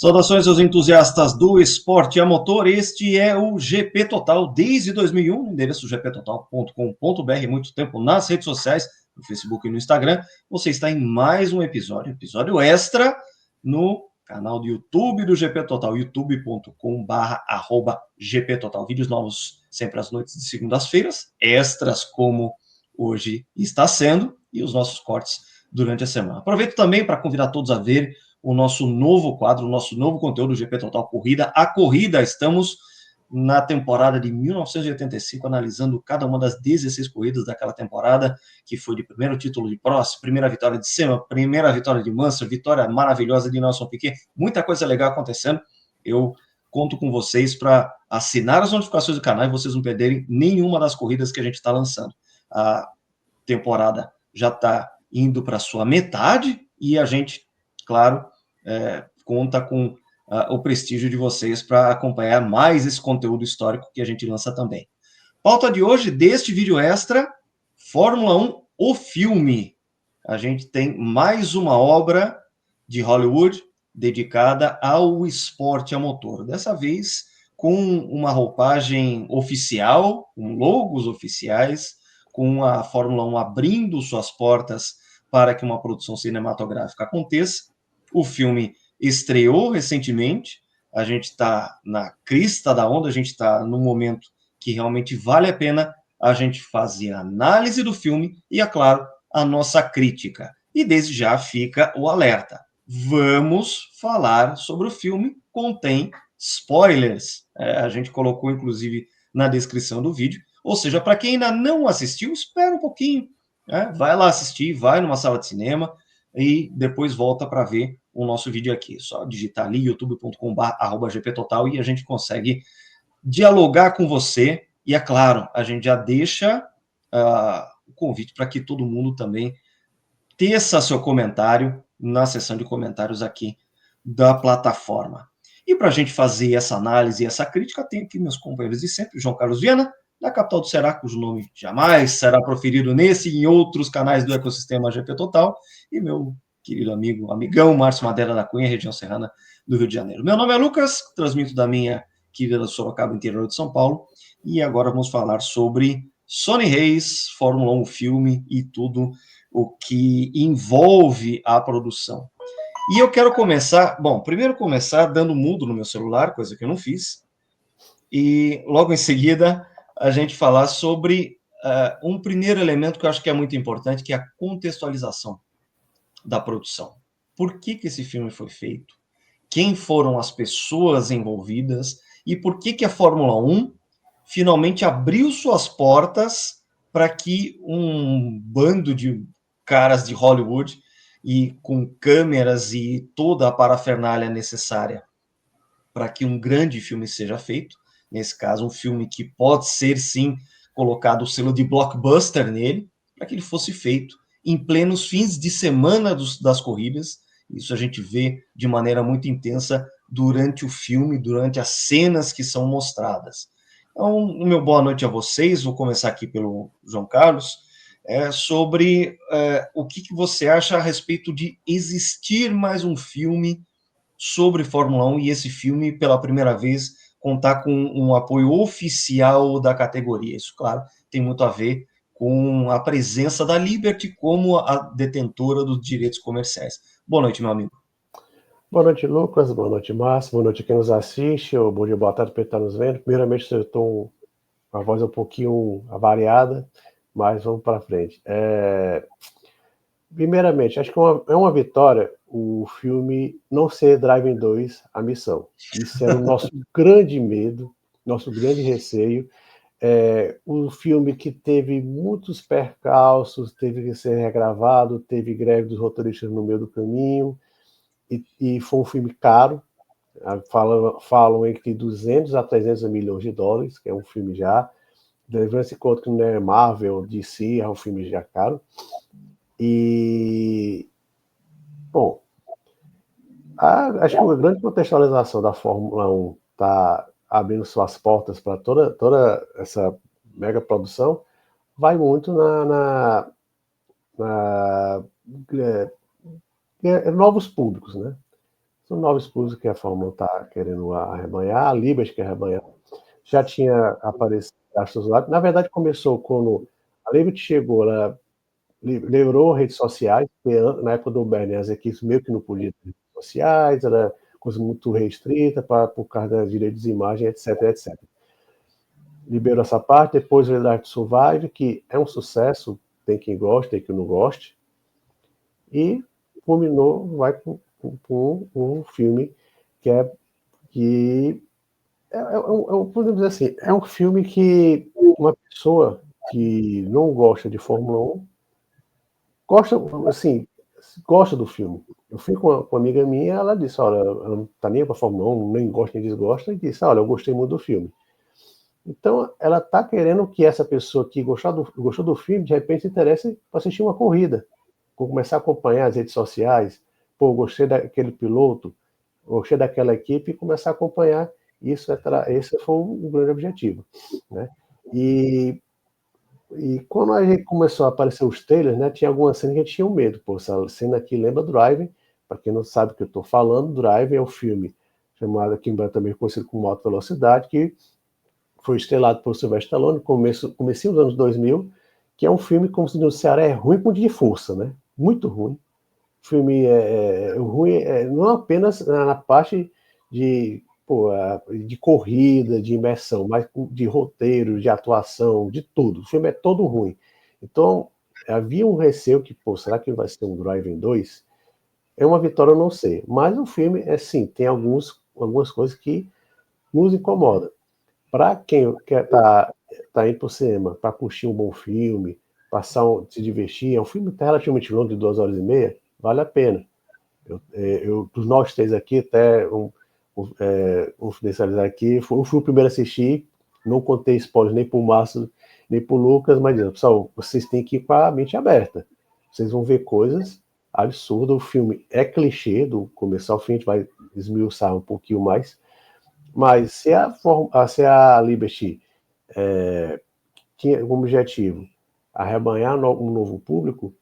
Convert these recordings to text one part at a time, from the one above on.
Saudações aos entusiastas do esporte a motor. Este é o GP Total desde 2001, endereço gptotal.com.br, muito tempo nas redes sociais, no Facebook e no Instagram. Você está em mais um episódio extra, no canal do YouTube do GP Total, youtube.com/GP Total. Vídeos novos sempre às noites de segundas-feiras, extras como hoje está sendo, e os nossos cortes durante a semana. Aproveito também para convidar todos a ver o nosso novo quadro, o nosso novo conteúdo, GP Total Corrida. A corrida, estamos na temporada de 1985, analisando cada uma das 16 corridas daquela temporada, que foi de primeiro título de Prost, primeira vitória de Senna, primeira vitória de Mansell, vitória maravilhosa de Nelson Piquet, muita coisa legal acontecendo. Eu conto com vocês para assinar as notificações do canal e vocês não perderem nenhuma das corridas que a gente está lançando. A temporada já está indo para a sua metade e a gente, claro, conta com o prestígio de vocês para acompanhar mais esse conteúdo histórico que a gente lança também. Pauta de hoje, deste vídeo extra, Fórmula 1, o filme. A gente tem mais uma obra de Hollywood dedicada ao esporte a motor. Dessa vez com uma roupagem oficial, com logos oficiais, com a Fórmula 1 abrindo suas portas para que uma produção cinematográfica aconteça. O filme estreou recentemente, a gente está na crista da onda, a gente está no momento que realmente vale a pena a gente fazer a análise do filme e, é claro, a nossa crítica. E desde já fica o alerta. Vamos falar sobre o filme, contém spoilers. A gente colocou, inclusive, na descrição do vídeo. Ou seja, para quem ainda não assistiu, espera um pouquinho. Vai lá assistir, vai numa sala de cinema e depois volta para ver o nosso vídeo aqui. Só digitar ali youtube.com/GPTotal e a gente consegue dialogar com você. E, é claro, a gente já deixa o convite para que todo mundo também teça seu comentário na seção de comentários aqui da plataforma. E para a gente fazer essa análise e essa crítica, tenho aqui meus companheiros de sempre, João Carlos Viana, da capital do Ceará, cujo nome jamais será proferido nesse e em outros canais do ecossistema GP Total, e meu querido amigão, Márcio Madeira da Cunha, região serrana do Rio de Janeiro. Meu nome é Lucas, transmito da minha querida Sorocaba, interior de São Paulo, e agora vamos falar sobre Sonny Reis, Fórmula 1 filme e tudo o que envolve a produção. E eu quero começar, primeiro começar dando mudo no meu celular, coisa que eu não fiz, e logo em seguida a gente falar sobre um primeiro elemento que eu acho que é muito importante, que é a contextualização da produção. Por que esse filme foi feito? Quem foram as pessoas envolvidas? E por que a Fórmula 1 finalmente abriu suas portas para que um bando de caras de Hollywood e com câmeras e toda a parafernália necessária para que um grande filme seja feito, nesse caso um filme que pode ser sim colocado o selo de blockbuster nele, para que ele fosse feito em plenos fins de semana das corridas. Isso a gente vê de maneira muito intensa durante o filme, durante as cenas que são mostradas. Então, o meu boa noite a vocês, vou começar aqui pelo João Carlos, sobre o que você acha a respeito de existir mais um filme sobre Fórmula 1 e esse filme, pela primeira vez, contar com um apoio oficial da categoria. Isso, claro, tem muito a ver com a presença da Liberty como a detentora dos direitos comerciais. Boa noite, meu amigo. Boa noite, Lucas. Boa noite, Márcio. Boa noite a quem nos assiste. Ou bom dia, boa tarde para quem está nos vendo. Primeiramente, eu estou com a voz um pouquinho avariada, mas vamos para frente. Primeiramente, acho que é uma vitória o filme não ser Drive 2 a missão. Isso era o nosso grande medo, nosso grande receio. O filme que teve muitos percalços, teve que ser regravado, teve greve dos roteristas no meio do caminho, e foi um filme caro. Falam entre 200 a 300 milhões de dólares, que é um filme já, levando-se em conta que não é Marvel, DC, é um filme já caro. E, bom, acho que a grande contextualização da Fórmula 1 está abrindo suas portas para toda essa mega produção, vai muito novos públicos, né? São novos públicos que a Fórmula está querendo arrebanhar, a Liberty quer arrebanhar. Já tinha aparecido gastos lá. Na verdade, começou quando a Liberty chegou, ela liberou redes sociais, porque na época do Bernie, as equipes meio que não podiam ter redes sociais, era coisa muito restrita por causa dos direitos de imagem, etc, etc. Liberou essa parte, depois veio Drive to Survive, que é um sucesso, tem quem goste, tem quem não goste, e culminou, vai com um filme que podemos dizer assim, é um filme que uma pessoa que não gosta de Fórmula 1 gosta, assim, gosta do filme. Eu fui com uma amiga minha, ela disse, olha, ela não tá nem para Fórmula 1, nem gosta nem desgosta, e disse, olha, eu gostei muito do filme. Então, ela está querendo que essa pessoa que gostou do filme, de repente, se interesse para assistir uma corrida, começar a acompanhar as redes sociais, pô, gostei daquele piloto, gostei daquela equipe, e começar a acompanhar. Esse foi um grande objetivo, né? E quando a gente começou a aparecer os trailers, né, tinha algumas cenas que a gente tinha um medo. Pô, essa cena aqui lembra Drive. Para quem não sabe o que eu estou falando, Drive é um filme chamado aqui em Brasil também conhecido como Alta Velocidade, que foi estrelado por Sylvester Stallone no comecinho dos anos 2000, que é um filme, como se diz, é ruim com de força, né? Muito ruim. O filme é ruim, não apenas na parte de, pô, de corrida, de imersão, mas de roteiro, de atuação, de tudo. O filme é todo ruim. Então, havia um receio que, pô, será que vai ser um Drive 2? É uma vitória, eu não sei. Mas o filme, sim, tem algumas coisas que nos incomodam. Para quem quer tá indo para o cinema para curtir um bom filme, se divertir, é um filme relativamente longo, de 2 horas e meia, vale a pena. Dos nós três aqui, até confidencializar aqui, eu fui o primeiro a assistir, não contei spoilers nem para o Márcio, nem para o Lucas, mas, pessoal, vocês têm que ir com a mente aberta. Vocês vão ver coisas absurdas. O filme é clichê, do começo ao fim, a gente vai esmiuçar um pouquinho mais, mas se a Liberty tinha como objetivo arrebanhar um novo público,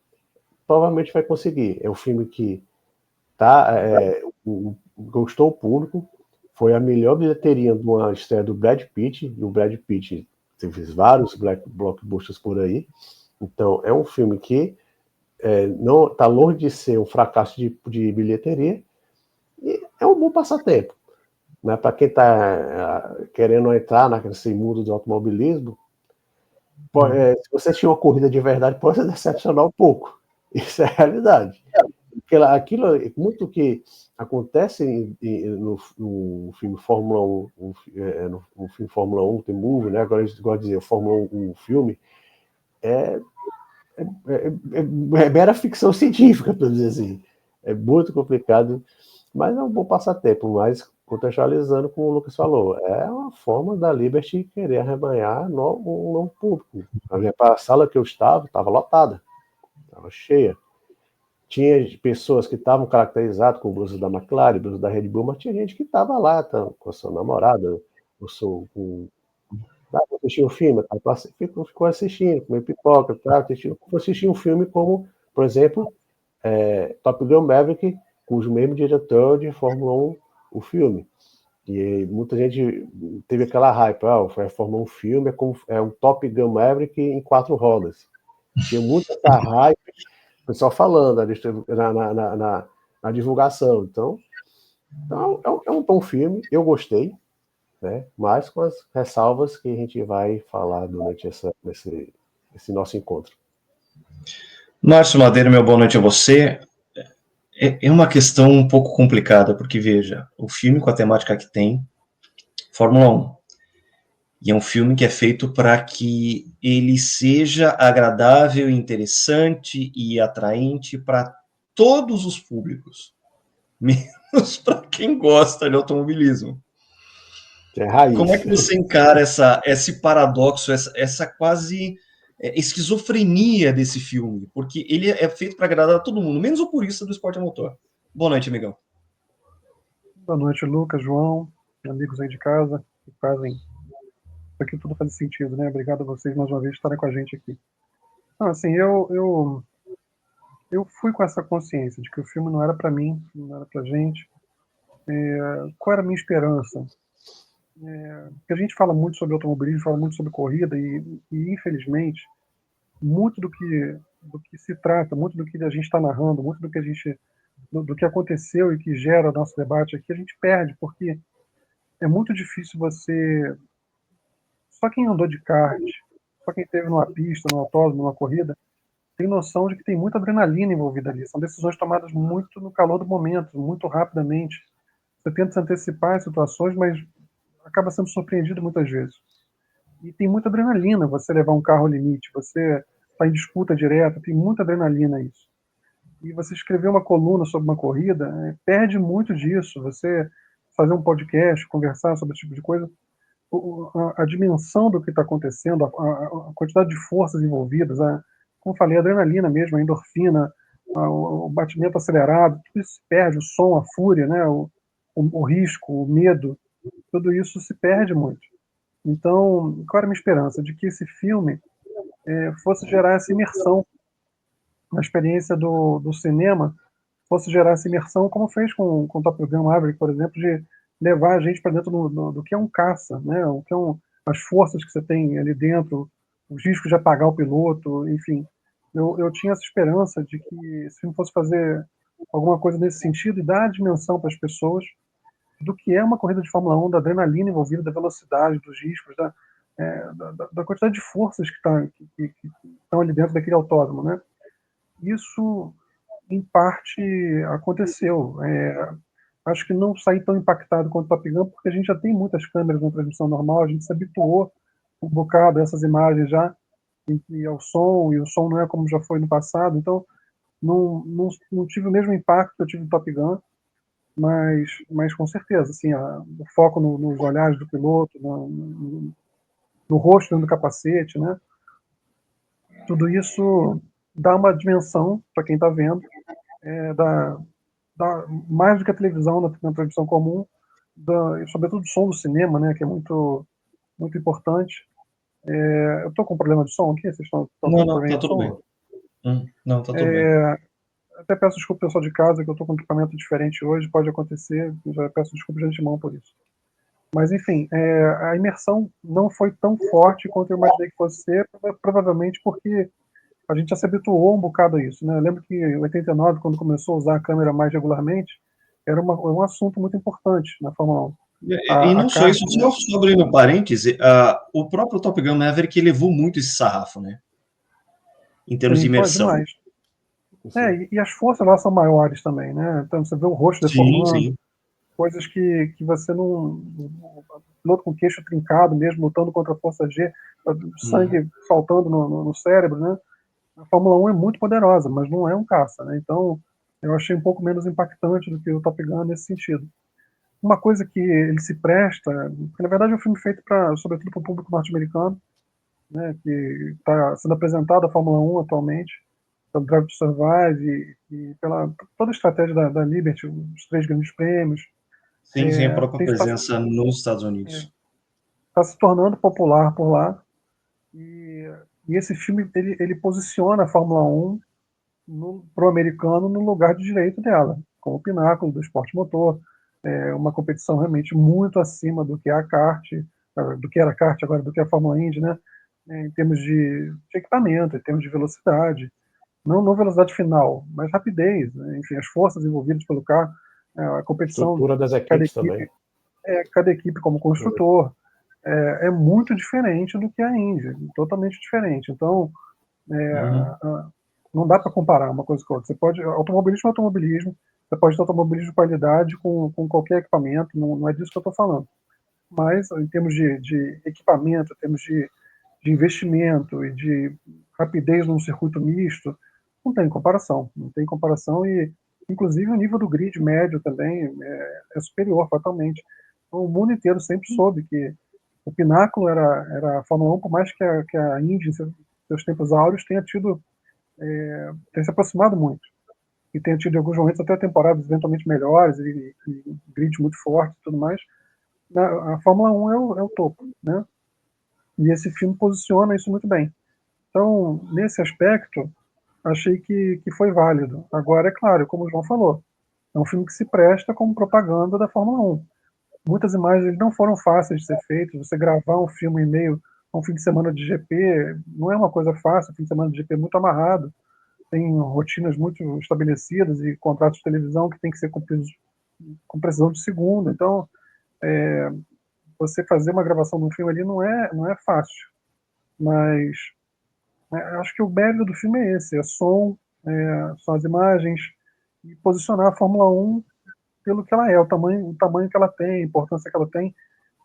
provavelmente vai conseguir. É um filme que gostou o público, foi a melhor bilheteria de uma estreia do Brad Pitt, e o Brad Pitt teve vários blockbusters por aí. Então, é um filme que não está longe de ser um fracasso de bilheteria, e é um bom passatempo. Né? Para quem está querendo entrar nesse mundo do automobilismo, se você assistir uma corrida de verdade, pode se decepcionar um pouco. Isso é a realidade. Aquilo, muito que acontece no filme Fórmula 1, no filme Fórmula 1, tem movie, né? Agora a gente gosta de dizer Fórmula 1, um filme, é mera ficção científica, para dizer assim. É muito complicado, mas é um bom passatempo. Mas, contextualizando, como o Lucas falou, é uma forma da Liberty querer arrebanhar um novo público. A sala que eu estava lotada, estava cheia. Tinha pessoas que estavam caracterizadas com blusas da McLaren, blusas da Red Bull, mas tinha gente que estava lá, com a sua namorada, vou assistir um filme, ficou assistindo, comendo pipoca, assistir um filme como, por exemplo, Top Gun Maverick, cujo mesmo diretor de Fórmula 1 o filme. E muita gente teve aquela hype, foi a Fórmula 1 filme, é um Top Gun Maverick em 4 rodas. Tinha muita essa hype, o pessoal falando na divulgação. Então é um bom filme, eu gostei, né? Mas com as ressalvas que a gente vai falar durante esse nosso encontro. Márcio Madeira, meu boa noite a você. É uma questão um pouco complicada, porque, veja, o filme com a temática que tem, Fórmula 1, e é um filme que é feito para que ele seja agradável, interessante e atraente para todos os públicos, menos para quem gosta de automobilismo. É raiz. Como é que você encara esse paradoxo, essa quase esquizofrenia desse filme? Porque ele é feito para agradar a todo mundo, menos o purista do esporte a motor. Boa noite, amigão. Boa noite, Lucas, João, amigos aí de casa, que fazem isso aqui tudo faz sentido, né? Obrigado a vocês mais uma vez por estarem com a gente aqui. Então, assim, eu fui com essa consciência de que o filme não era para mim, não era pra gente, Qual era a minha esperança? Porque a gente fala muito sobre automobilismo, fala muito sobre corrida, e infelizmente, muito do que se trata, muito do que a gente está narrando, muito do que aconteceu e que gera nosso debate aqui, a gente perde, porque é muito difícil você. Só quem andou de kart, só quem esteve numa pista, num autódromo, numa corrida, tem noção de que tem muita adrenalina envolvida ali. São decisões tomadas muito no calor do momento, muito rapidamente. Você tenta se antecipar as situações, mas acaba sendo surpreendido muitas vezes. E tem muita adrenalina você levar um carro ao limite, você está em disputa direta, tem muita adrenalina isso. E você escrever uma coluna sobre uma corrida, perde muito disso. Você fazer um podcast, conversar sobre esse tipo de coisa, a dimensão do que está acontecendo, a quantidade de forças envolvidas, como falei, a adrenalina mesmo, a endorfina, o batimento acelerado, tudo isso se perde, o som, a fúria, né, o risco, o medo, tudo isso se perde muito. Então, qual era a minha esperança? De que esse filme fosse gerar essa imersão na experiência do cinema, fosse gerar essa imersão, como fez com Top Gun Maverick, por exemplo, de levar a gente para dentro do que é um caça, né? O que é as forças que você tem ali dentro, os riscos de apagar o piloto, enfim. Eu tinha essa esperança de que esse filme fosse fazer alguma coisa nesse sentido e dar a dimensão para as pessoas do que é uma corrida de Fórmula 1, da adrenalina envolvida, da velocidade, dos riscos, da quantidade de forças que estão ali dentro daquele autódromo, né? Isso, em parte, aconteceu. Acho que não saí tão impactado quanto o Top Gun, porque a gente já tem muitas câmeras na transmissão normal, a gente se habituou um bocado a essas imagens já, e ao som, e o som não é como já foi no passado, então não tive o mesmo impacto que eu tive no Top Gun, mas com certeza, assim, o foco nos olhares do piloto, no rosto, no capacete, né? Tudo isso dá uma dimensão para quem está vendo, da, mais do que a televisão na transmissão comum, e sobretudo o som do cinema, né, que é muito, muito importante. Eu estou com problema de som aqui? Vocês estão Não, com não, problema tá de tudo bem. som? Não, tá tudo bem. Até peço desculpa, pessoal de casa, que eu estou com um equipamento diferente hoje, pode acontecer, já peço desculpa de antemão por isso. Mas, enfim, a imersão não foi tão forte quanto eu imaginei que fosse ser, provavelmente porque a gente já se habituou um bocado a isso, né? Eu lembro que em 89, quando começou a usar a câmera mais regularmente, era um assunto muito importante na Fórmula 1. E A não só kart, isso, né? só abrindo parêntese, o próprio Top Gun Maverick levou muito esse sarrafo, né? Em termos de Sim, foi imersão. demais. E as forças lá são maiores também, né? Então você vê o rosto Sim, deformando, sim. coisas que você não. O piloto com queixo trincado mesmo, lutando contra a força G, sangue faltando no cérebro, né? A Fórmula 1 é muito poderosa, mas não é um caça, né? Então eu achei um pouco menos impactante do que o Top Gun nesse sentido. Uma coisa que ele se presta, porque na verdade é um filme feito sobretudo para o público norte-americano, né, que está sendo apresentado a Fórmula 1 atualmente, pelo Drive to Survive e pela toda a estratégia da Liberty, os 3 grandes prêmios. Sim, sim, a própria Está presença nos Estados Unidos. se tornando popular por lá. E esse filme ele posiciona a Fórmula 1 para o americano no lugar de direito dela, como o pináculo do esporte motor, uma competição realmente muito acima do que a kart, do que era a kart agora, do que a Fórmula Indy, né? Em termos de equipamento, em termos de velocidade, não velocidade final, mas rapidez, né? Enfim, as forças envolvidas pelo carro, a competição, Estrutura das cada equipes equipe, também. cada equipe como construtor, é muito diferente do que a Indy, totalmente diferente. Então, não dá para comparar uma coisa com a outra. Você pode, automobilismo é automobilismo, você pode ter automobilismo de qualidade com qualquer equipamento, não é disso que eu estou falando. Mas, em termos de equipamento, em termos de investimento e de rapidez num circuito misto, não tem comparação. Não tem comparação e, inclusive, o nível do grid médio também é superior fatalmente. Então, o mundo inteiro sempre soube que o pináculo era a Fórmula 1, por mais que a Indy, em seus tempos áureos, tenha se aproximado muito. E tenha tido, em alguns momentos, até temporadas eventualmente melhores e grids muito fortes e tudo mais. A Fórmula 1 é o topo, né? E esse filme posiciona isso muito bem. Então, nesse aspecto, achei que foi válido. Agora, é claro, como o João falou, É um filme que se presta como propaganda da Fórmula 1. Muitas imagens não foram fáceis de ser feitas. Você gravar um filme em meio a um fim de semana de GP não é uma coisa fácil. O fim de semana de GP é muito amarrado, tem rotinas muito estabelecidas e contratos de televisão que tem que ser cumpridos com precisão de segundo. Então, você fazer uma gravação de um filme ali não é fácil. Mas acho que o mérito do filme é esse: é som, são as imagens, e posicionar a Fórmula 1 pelo que ela é, o tamanho que ela tem, a importância que ela tem,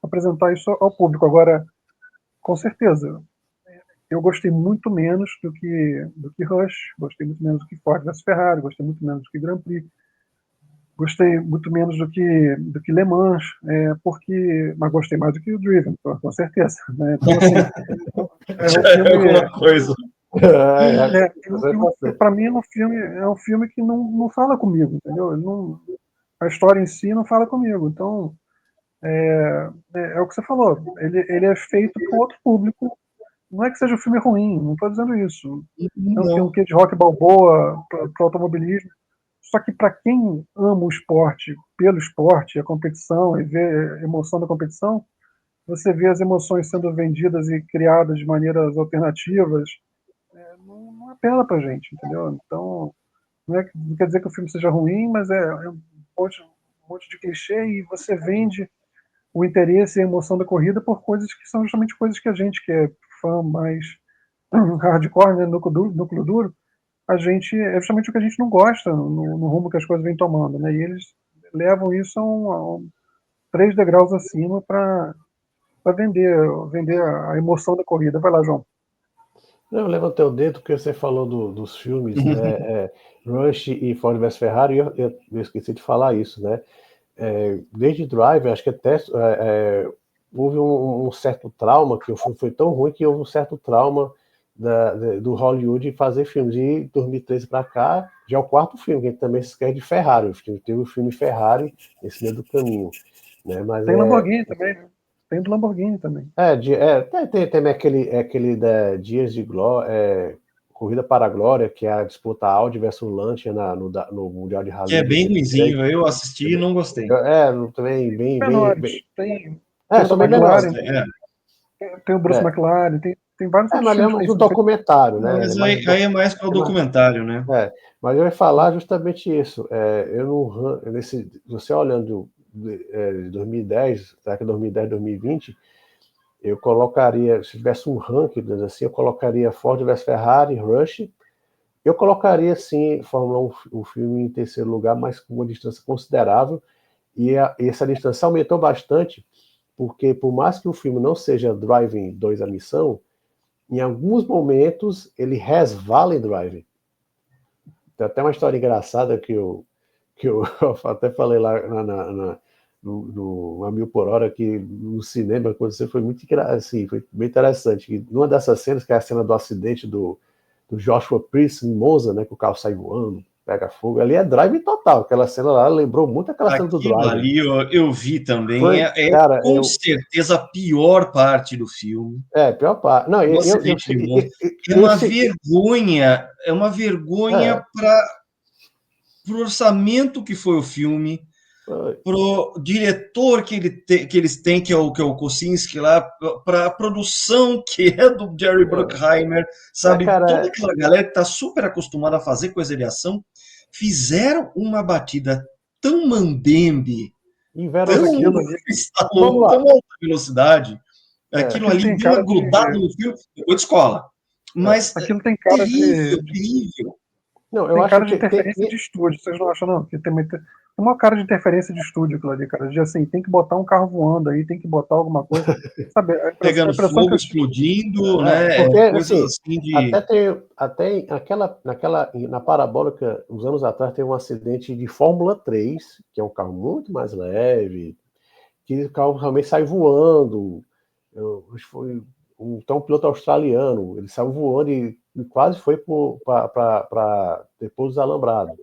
apresentar isso ao público. Agora, com certeza, eu gostei muito menos do que Rush, gostei muito menos do que Ford vs Ferrari, gostei muito menos do que Grand Prix, gostei muito menos do que Le Mans, mas gostei mais do que o Driven, com certeza. Né? Então, assim, Já é alguma coisa. Para mim é um filme que não fala comigo, entendeu? A história em si não fala comigo. Então, é o que você falou. Ele é feito para outro público. Não é que seja um filme ruim, não estou dizendo isso. Tem um quê de rock balboa para o automobilismo. Só que para quem ama o esporte, pelo esporte, a competição, e vê a emoção da competição, você vê as emoções sendo vendidas e criadas de maneiras alternativas, não apela para gente, entendeu? Então, não quer dizer que o filme seja ruim, mas é um monte de clichê, e você vende o interesse e a emoção da corrida por coisas que são justamente coisas que a gente, que é fã mais hardcore, né, núcleo duro, é justamente o que a gente não gosta no rumo que as coisas vêm tomando, né? E eles levam isso a 3 degraus acima para vender a emoção da corrida. Vai lá, João. Eu levantei o dedo porque você falou dos filmes, né? Rush e Ford vs Ferrari, e eu esqueci de falar isso, né? Desde Drive, acho que até houve um certo trauma, que o filme foi tão ruim que houve um certo trauma do Hollywood em fazer filmes. E de 2013 para cá, já é o 4º filme, que a gente também se esquece de Ferrari. Teve o filme Ferrari nesse meio do caminho. Né? Mas tem Lamborghini também, né? Tem do Lamborghini também. Tem aquele Dias de Glória, Corrida para a Glória, que é a disputa Audi versus Lancia no Mundial de Rally. Que é bem ruimzinho, eu assisti e não gostei. Também bem... Tem são bem menores. Tem o Bruce McLaren, tem vários outros filmes. Mas é um documentário, né? Mas aí é mais para o documentário, né? Mas eu ia falar justamente isso. Você olhando de 2010, será que 2010, 2020, eu colocaria, se tivesse um ranking, assim, eu colocaria Ford vs Ferrari, Rush. Eu colocaria, sim, Fórmula 1, o filme em terceiro lugar, mas com uma distância considerável. E essa distância aumentou bastante, porque por mais que o filme não seja Driving 2 a missão, em alguns momentos ele resvala em Driving. Tem até uma história engraçada que eu até falei lá no A Mil por Hora, que no cinema aconteceu, foi assim, foi bem interessante. E numa dessas cenas, que é a cena do acidente do Joshua Priest em Monza, né, que o carro sai voando, pega fogo, ali é Drive total. Aquela cena lá lembrou muito aquela cena do Drive. Ali eu vi também. Com certeza a pior parte do filme. Pior parte. Não, é uma vergonha para o orçamento que foi o filme, pro diretor que eles têm, que é o Kosinski lá, para a produção que é do Jerry Bruckheimer, sabe? Toda aquela galera que está super acostumada a fazer coisa de ação, fizeram uma batida tão mambembe, tão alta velocidade, aquilo ali deu uma grudada no filme, depois de escola. Mas aquilo tem cara terrível. Não, eu acho cara de interferência de estúdio, vocês não acham, não? Que tem uma cara de interferência de estúdio aquilo ali, cara. De assim, tem que botar um carro voando aí, tem que botar alguma coisa. Sabe? Pegando fogo, explodindo, né? Porque, coisas assim de. Até na Parabólica, uns anos atrás, teve um acidente de Fórmula 3, que é um carro muito mais leve, que o carro realmente sai voando. Foi um piloto australiano, ele saiu voando e quase foi para depois dos alambrados.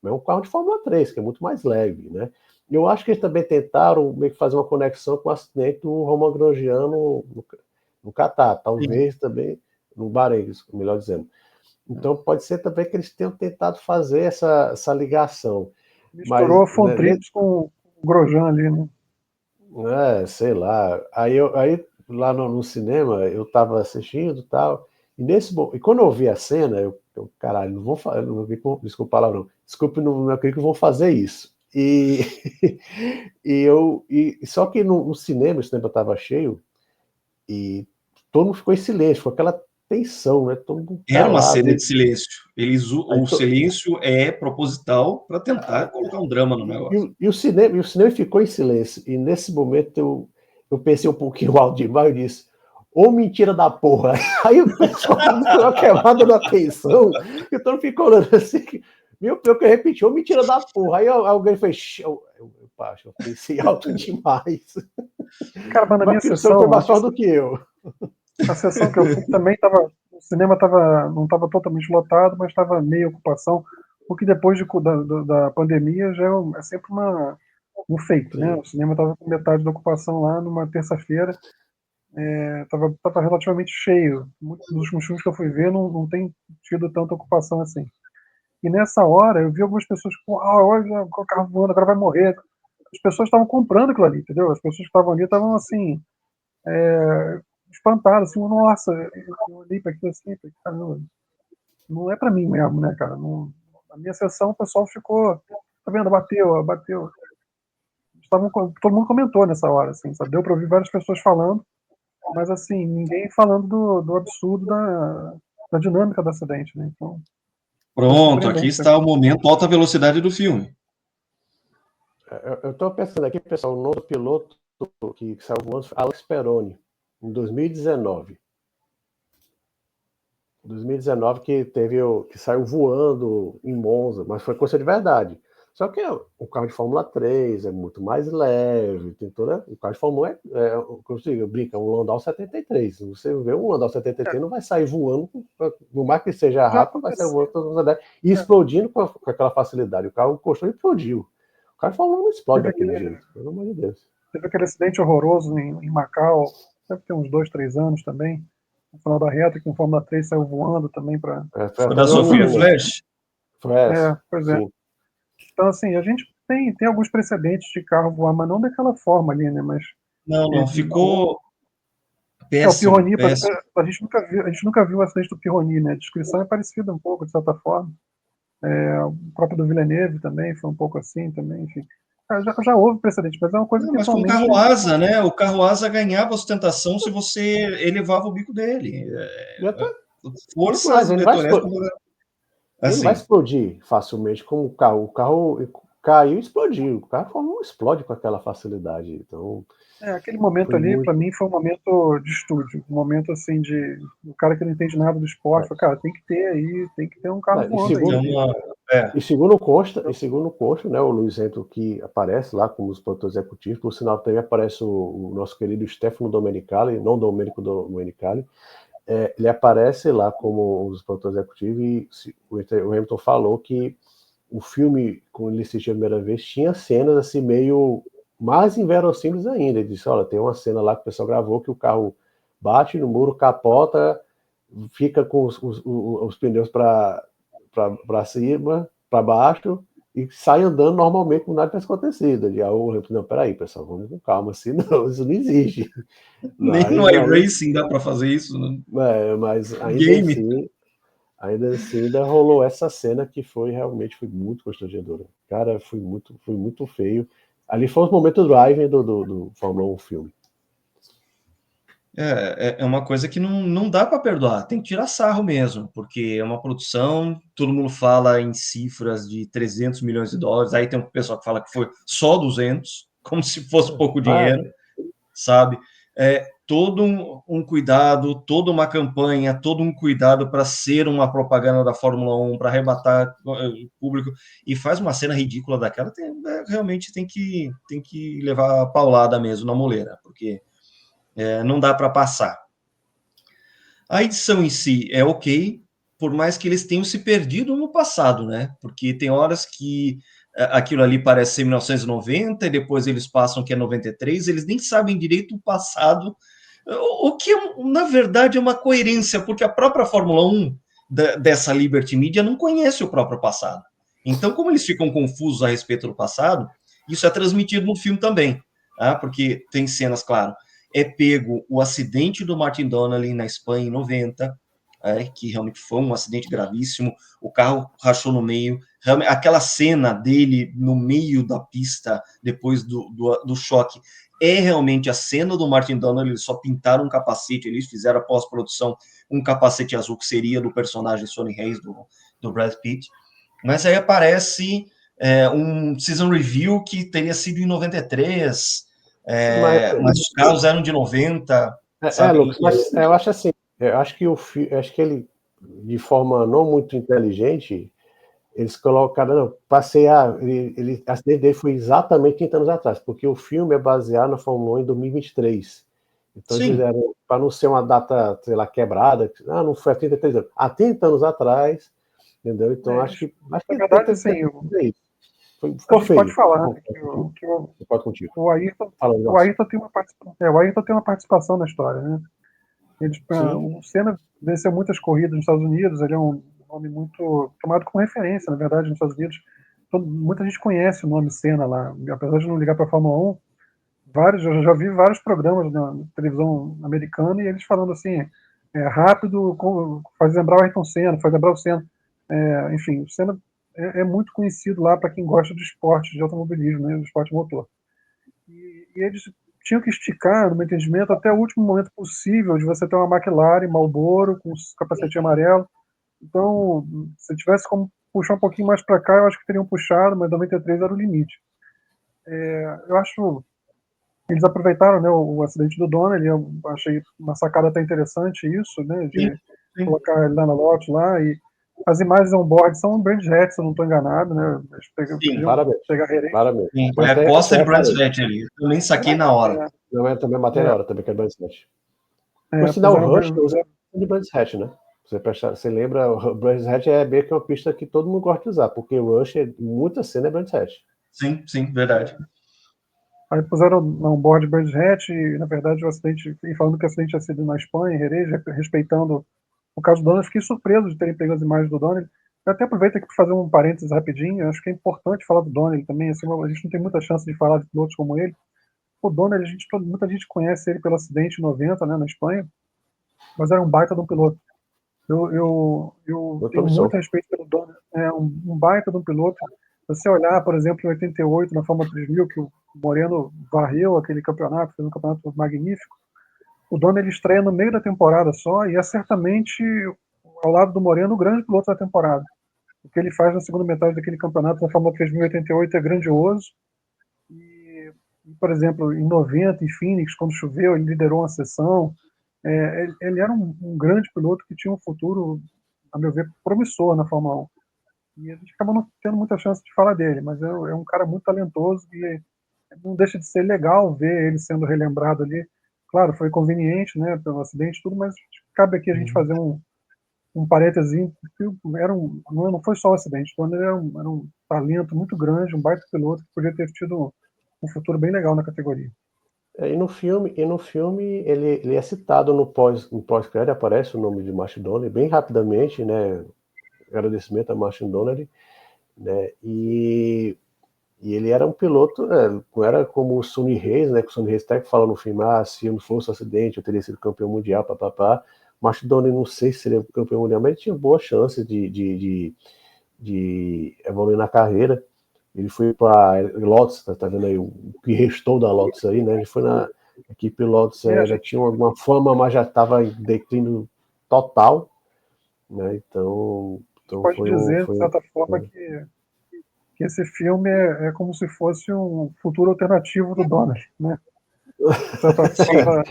É um carro de Fórmula 3, que é muito mais leve, né? E eu acho que eles também tentaram meio que fazer uma conexão com o acidente do Romain Grosjean no Catar, talvez também no Bahrein, melhor dizendo. Então pode ser também que eles tenham tentado fazer essa ligação. Misturou Mas, Fontrix com Grosjean ali, né? sei lá. Aí lá no cinema eu tava assistindo e tal. E quando eu vi a cena, caralho, não vou falar, não vou, desculpa a palavra, não. Desculpe, não acredito que vão fazer isso. Só que no cinema, o cinema estava cheio e todo mundo ficou em silêncio, ficou aquela tensão, né? Todo mundo Era uma calado. cena de silêncio. Aí O silêncio é proposital para tentar colocar um drama no negócio. E o cinema ficou em silêncio. E nesse momento eu pensei um pouquinho alto demais e disse: ô mentira da porra. Aí o pessoal deu uma queimada da atenção, e todo mundo ficou olhando assim. Meu pior que eu repeti: ô mentira da porra. Aí alguém fez. Eu pensei alto demais. Cara, mas na minha Mas o senhor foi sessão, mais forte do que eu. a sessão que eu fui também o cinema não estava totalmente lotado, mas estava meio ocupação, o que depois da pandemia já é sempre um feito, né? O cinema estava com metade da ocupação lá numa terça-feira, estava relativamente cheio. Muitos dos últimos filmes que eu fui ver não tem tido tanta ocupação assim. E nessa hora eu vi algumas pessoas com, olha, o carro voando, agora vai morrer. As pessoas estavam comprando aquilo ali, entendeu? As pessoas que estavam ali estavam assim, espantadas, assim, nossa, eu olhei para aquilo assim, falei, caramba, não é para mim mesmo, né, cara? Não, na minha sessão o pessoal ficou, tá vendo, bateu. Todo mundo comentou nessa hora, assim, sabe? Deu para ouvir várias pessoas falando, mas assim, ninguém falando do absurdo da dinâmica do acidente, né? Então, foi Pronto, aqui surpreendente. está o momento alta velocidade do filme. Eu estou pensando aqui, pessoal, o novo piloto que saiu voando foi Alex Peroni, em 2019. 2019 que saiu voando em Monza, mas foi coisa de verdade. Só que o carro de Fórmula 3 é muito mais leve, tem toda, o carro de Fórmula 1 eu brinco, é um Landau 73. Você vê um Landau 73 não vai sair voando, no mais que seja rápido, vai sair voando e explodindo com aquela facilidade. O carro encostou e explodiu. O carro de Fórmula 1 não explode daquele jeito, pelo amor de Deus. Teve aquele acidente horroroso em Macau, deve ter uns 2, 3 anos também, no final da reta, que o Fórmula 3 saiu voando também para. Foi da Sofia Flash? Foi essa? Pois é. Sim. Então, assim, a gente tem alguns precedentes de carro voar, mas não daquela forma ali, né? Mas Não, ficou o péssimo, Pirroni, péssimo. a gente nunca viu o acidente do Pirroni, né? A descrição é parecida um pouco, de certa forma. O próprio do Villeneuve também foi um pouco assim, também, enfim. Já houve precedente, mas é uma coisa que Mas com o atualmente. carro asa, né? O carro asa ganhava ostentação se você elevava o bico dele. Forças Ele não vai assim. explodir facilmente como o carro. O carro caiu e explodiu. O carro não explode com aquela facilidade. Então, Aquele momento ali, para mim, foi um momento de estúdio. Um momento, assim, de o cara que não entende nada do esporte. Falei, cara, tem que ter um carro voando aí. E segundo consta, né, o Luiz Ento que aparece lá como os produtores executivos, por sinal também aparece o nosso querido Stefano Domenicali, não Domenico Domenicali, ele aparece lá como um dos produtores executivos e o Hamilton falou que o filme, quando ele assistiu a primeira vez, tinha cenas assim meio mais inverossímeis ainda. Ele disse, olha, tem uma cena lá que o pessoal gravou que o carro bate no muro, capota, fica com os pneus para cima, para baixo, e sai andando normalmente como nada tivesse acontecido. Aí eu não, peraí, pessoal, vamos com calma, assim, não, isso não existe. Nem no iRacing dá para fazer isso, né? Mas ainda assim, ainda rolou essa cena que realmente foi muito constrangedora. Cara, foi muito feio. Ali foi o momento driving do Fórmula 1 filme. É uma coisa que não dá para perdoar, tem que tirar sarro mesmo, porque é uma produção, todo mundo fala em cifras de 300 milhões de dólares, aí tem um pessoal que fala que foi só 200, como se fosse pouco dinheiro, sabe? Todo um cuidado, toda uma campanha, todo um cuidado para ser uma propaganda da Fórmula 1, para arrebatar o público, e faz uma cena ridícula daquela, realmente tem que levar a paulada mesmo na moleira, porque não dá para passar. A edição em si é ok, por mais que eles tenham se perdido no passado, né? Porque tem horas que aquilo ali parece ser 1990 e depois eles passam que é 93, eles nem sabem direito o passado, o que na verdade é uma coerência, porque a própria Fórmula 1 dessa Liberty Media não conhece o próprio passado. Então, como eles ficam confusos a respeito do passado, isso é transmitido no filme também, tá? Porque tem cenas, claro, é pego o acidente do Martin Donnelly na Espanha em 90, que realmente foi um acidente gravíssimo, o carro rachou no meio, aquela cena dele no meio da pista, depois do choque, é realmente a cena do Martin Donnelly, eles só pintaram um capacete, eles fizeram a pós-produção, um capacete azul que seria do personagem Sonny Hayes, do Brad Pitt, mas aí aparece um season review que teria sido em 93, mas os carros eram de 90, sabe? Lucas, mas eu acho assim, eu acho que ele, de forma não muito inteligente, eles colocaram, não, a acidente dele foi exatamente 30 anos atrás, porque o filme é baseado na Fórmula 1 em 2023. Então eles fizeram, para não ser uma data, sei lá, quebrada, não foi há 33 anos, há 30 anos atrás, entendeu? Então acho que na verdade, assim, ficou a gente feio. pode falar, né, Pode contigo. o Ayrton tem uma participação na história, né? O Senna venceu muitas corridas nos Estados Unidos, ele é um nome muito tomado como referência, na verdade, nos Estados Unidos. Muita gente conhece o nome Senna lá, apesar de não ligar para a Fórmula 1. Eu já vi vários programas na televisão americana e eles falando assim, rápido, faz lembrar o Ayrton Senna, faz lembrar o Senna. Enfim, o Senna é muito conhecido lá para quem gosta de esporte, de automobilismo, né, de esporte motor. E eles tinham que esticar, no meu entendimento, até o último momento possível de você ter uma McLaren Marlboro com capacete amarelo. Então, se tivesse como puxar um pouquinho mais para cá, eu acho que teriam puxado, mas 93 era o limite. Eu acho eles aproveitaram, né, o acidente do Donnelly, eu achei uma sacada até interessante isso, né, de colocar ele lá na Lotus lá, e as imagens on-board são Brands Hatch, se eu não estou enganado, né, Parabéns. Sim, aposta de Brands Hatch ali, eu nem saquei na hora. Não é também matéria na hora, também que é Brands Hatch. Por sinal, o Rush usa de Brands Hatch, né? Você lembra, o Brands Hatch é meio que uma pista que todo mundo gosta de usar, porque o Rush, muita cena é Brands Hatch. Sim, verdade. Aí puseram um board Brands Hatch e, na verdade, o acidente, e falando que o acidente tinha sido na Espanha, em Jerez, respeitando o caso do Donnelly, fiquei surpreso de terem pego as imagens do Donnelly. Eu até aproveito aqui para fazer um parênteses rapidinho, eu acho que é importante falar do Donnelly também, assim, a gente não tem muita chance de falar de pilotos como ele. O Donnelly, muita gente conhece ele pelo acidente em 90, né, na Espanha, mas era um baita de um piloto. Eu tenho muito respeito pelo Donnelly, um baita de um piloto. Se você olhar, por exemplo, em 88, na Fórmula 3000, que o Moreno varreu aquele campeonato, fez um campeonato magnífico, o Donnelly estreia no meio da temporada só e é certamente, ao lado do Moreno, o grande piloto da temporada. O que ele faz na segunda metade daquele campeonato na Fórmula 3000 em 88 é grandioso. E, por exemplo, em 90, em Phoenix, quando choveu, ele liderou uma sessão. Ele era um grande piloto que tinha um futuro, a meu ver, promissor na Fórmula 1. E a gente acaba não tendo muita chance de falar dele, mas é um cara muito talentoso e não deixa de ser legal ver ele sendo relembrado ali. Claro, foi conveniente, né, pelo acidente e tudo, mas cabe aqui a gente fazer um parênteses, não foi só um acidente, o Donnelly era um talento muito grande, um baita piloto que podia ter tido um futuro bem legal na categoria. E no filme ele é citado no pós-crédito, aparece o nome de Martin Donnelly bem rapidamente, né? Agradecimento a Martin Donnelly, né? E ele era um piloto, não era como o Sonny Hayes, né? Que o Sonny Hayes até fala no filme, se eu não fosse um acidente, eu teria sido campeão mundial, papapá. Martin Donnelly, não sei se seria campeão mundial, mas ele tinha boa chance de evoluir na carreira. Ele foi para Lotus, tá vendo aí o que restou da Lotus aí, né? Ele foi na equipe Lotus, já tinha alguma fama, mas já estava em declínio total, né? Então pode dizer, de certa forma, que esse filme é como se fosse um futuro alternativo do Donnelly, né? De certa forma,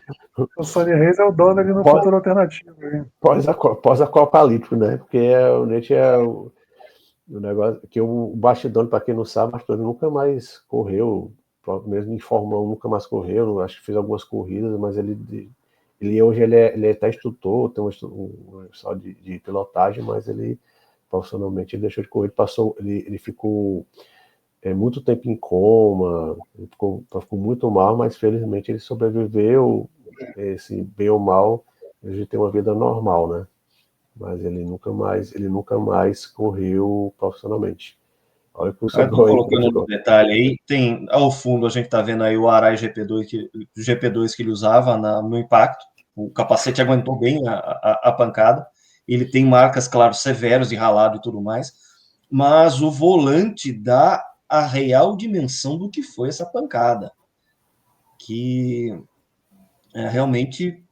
o Sonny Hayes é o Donnelly no futuro alternativo. Pós-apocalíptico, né? Porque o negócio que o bastidor, para quem não sabe, o bastidor nunca mais correu, mesmo em Fórmula 1 nunca mais correu, acho que fez algumas corridas, mas ele hoje ele é até instrutor, tem um só de pilotagem, mas ele profissionalmente ele deixou de correr, ele ficou muito tempo em coma, ele ficou muito mal, mas felizmente ele sobreviveu, bem ou mal, ele tem uma vida normal, né? Mas ele nunca mais correu profissionalmente. Olha que Estou colocando no detalhe aí, tem ao fundo a gente está vendo aí o Arai GP2 que ele usava no impacto, o capacete aguentou bem a pancada, ele tem marcas, claro, severas de ralado e tudo mais, mas o volante dá a real dimensão do que foi essa pancada, que realmente,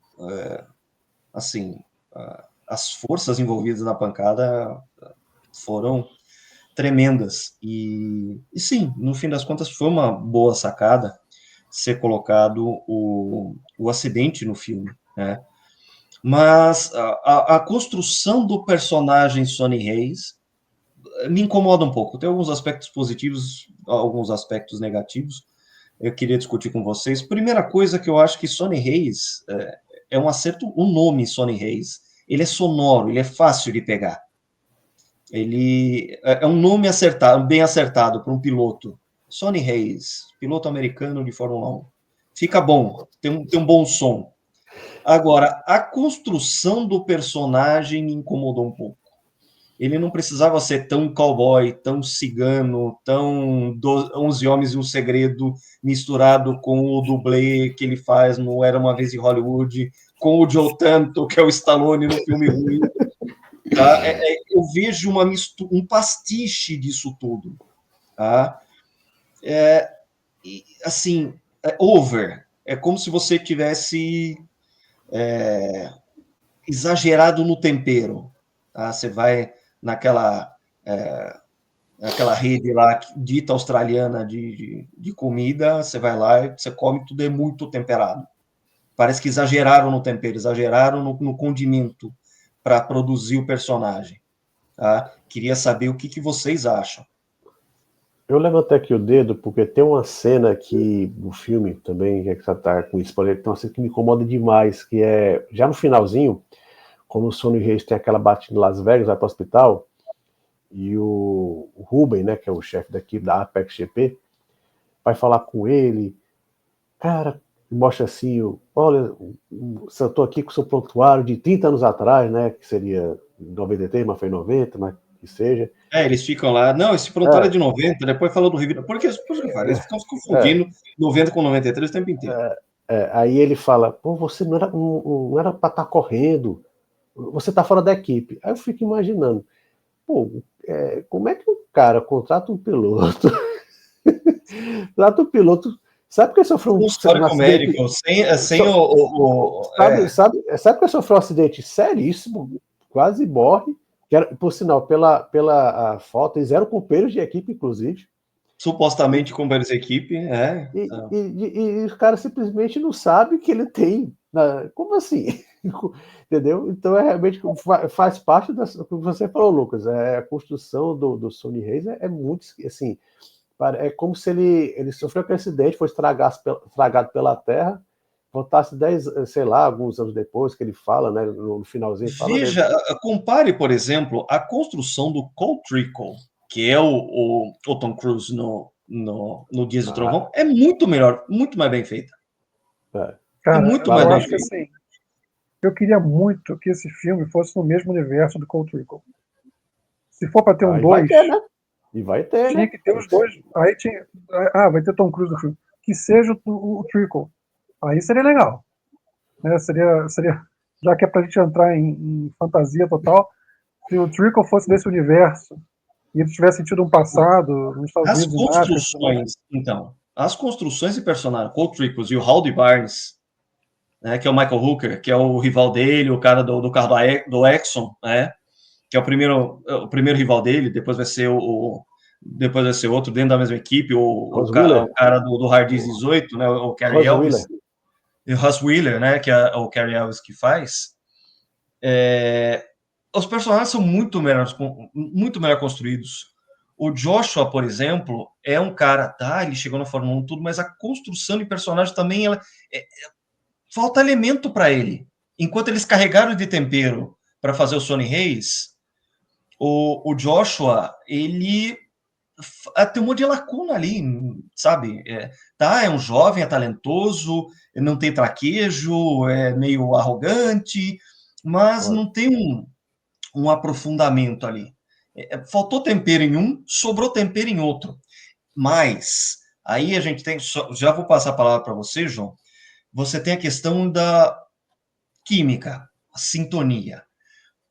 assim, as forças envolvidas na pancada foram tremendas. E sim, no fim das contas, foi uma boa sacada ser colocado o acidente no filme, né? Mas a construção do personagem Sonny Hayes me incomoda um pouco. Tem alguns aspectos positivos, alguns aspectos negativos. Eu queria discutir com vocês. Primeira coisa que eu acho que Sonny Hayes é um acerto, o nome Sonny Hayes, ele é sonoro, ele é fácil de pegar. Ele é um nome acertado, bem acertado para um piloto. Sonny Hayes, piloto americano de Fórmula 1. Fica bom, tem um bom som. Agora, a construção do personagem me incomodou um pouco. Ele não precisava ser tão cowboy, tão cigano, tão 11 Homens e um Segredo misturado com o dublê que ele faz no Era Uma Vez em Hollywood, com o Joe Tanto, que é o Stallone no filme ruim. Tá? Eu vejo um pastiche disso tudo. Tá? Assim, over. É como se você tivesse exagerado no tempero. Tá? Você vai naquela rede lá dita australiana de comida, você vai lá e você come, tudo é muito temperado. Parece que exageraram no tempero, exageraram no condimento para produzir o personagem. Tá? Queria saber o que vocês acham. Eu levantei aqui o dedo porque tem uma cena aqui no filme também, que você tá com spoiler, tem uma cena que me incomoda demais, que é já no finalzinho, quando o Sonny Hayes tem aquela batida em Las Vegas, vai para o hospital, e o Ruben, né, que é o chefe da equipe da Apex GP, vai falar com ele, cara, mostra assim, olha, eu estou aqui com o seu prontuário de 30 anos atrás, né, que seria 93, mas foi 90, mas que seja. Eles ficam lá, não, esse prontuário é de 90, depois falou do Revira. Por que eu falei? Eles ficam se confundindo 90 com 93 o tempo inteiro. Aí ele fala, pô, você não era para estar correndo, você está fora da equipe. Aí eu fico imaginando, pô, como é que um cara contrata um piloto, sabe que ele sofreu um histórico médico, sabe que ele sofreu um acidente seríssimo, quase morre, que era, por sinal, pela foto, eles eram companheiros de equipe, inclusive. Supostamente companheiros de equipe, E os caras simplesmente não sabem que ele tem. Como assim? Entendeu? Então realmente faz parte do que você falou, Lucas. A construção do Sonny Hayes é muito assim. É como se ele sofreu aquele acidente, foi estragado pela terra, voltasse 10, sei lá, alguns anos depois, que ele fala, né, no finalzinho. Veja, compare, por exemplo, a construção do Cole Trickle, que é o Tom Cruise no Dias do Trovão, é muito melhor, muito mais bem feita. Cara, muito mais bem feita. Assim, eu queria muito que esse filme fosse no mesmo universo do Cole Trickle. Se for para ter um 2... E vai ter, tinha que ter os dois. Aí tinha. Vai ter Tom Cruise no filme. Que seja o Trickle. Aí seria legal. Né? Seria. Já que é pra gente entrar em fantasia total, se o Trickle fosse desse universo e ele tivesse tido um passado nos Estados Unidos. As construções de personagem, Cole Trickle e o Howdy Barnes, né, que é o Michael Hooker, que é o rival dele, o cara do carro do Exxon, né? Que é o primeiro rival dele, depois vai ser outro dentro da mesma equipe, o cara do Hard 18, né, o Cary Elwes, e o Russ Wheeler, né, que é o Cary Elwes que faz. Os personagens são muito melhor construídos. O Joshua, por exemplo, é um cara, ele chegou na Fórmula 1 tudo, mas a construção de personagem também, falta elemento para ele. Enquanto eles carregaram de tempero para fazer o Sonny Hayes, o Joshua, ele tem um monte de lacuna ali, sabe? É um jovem, é talentoso, não tem traquejo, é meio arrogante, mas não tem um aprofundamento ali. faltou tempero em um, sobrou tempero em outro. Mas aí a gente tem, já vou passar a palavra para você, João. Você tem a questão da química, a sintonia.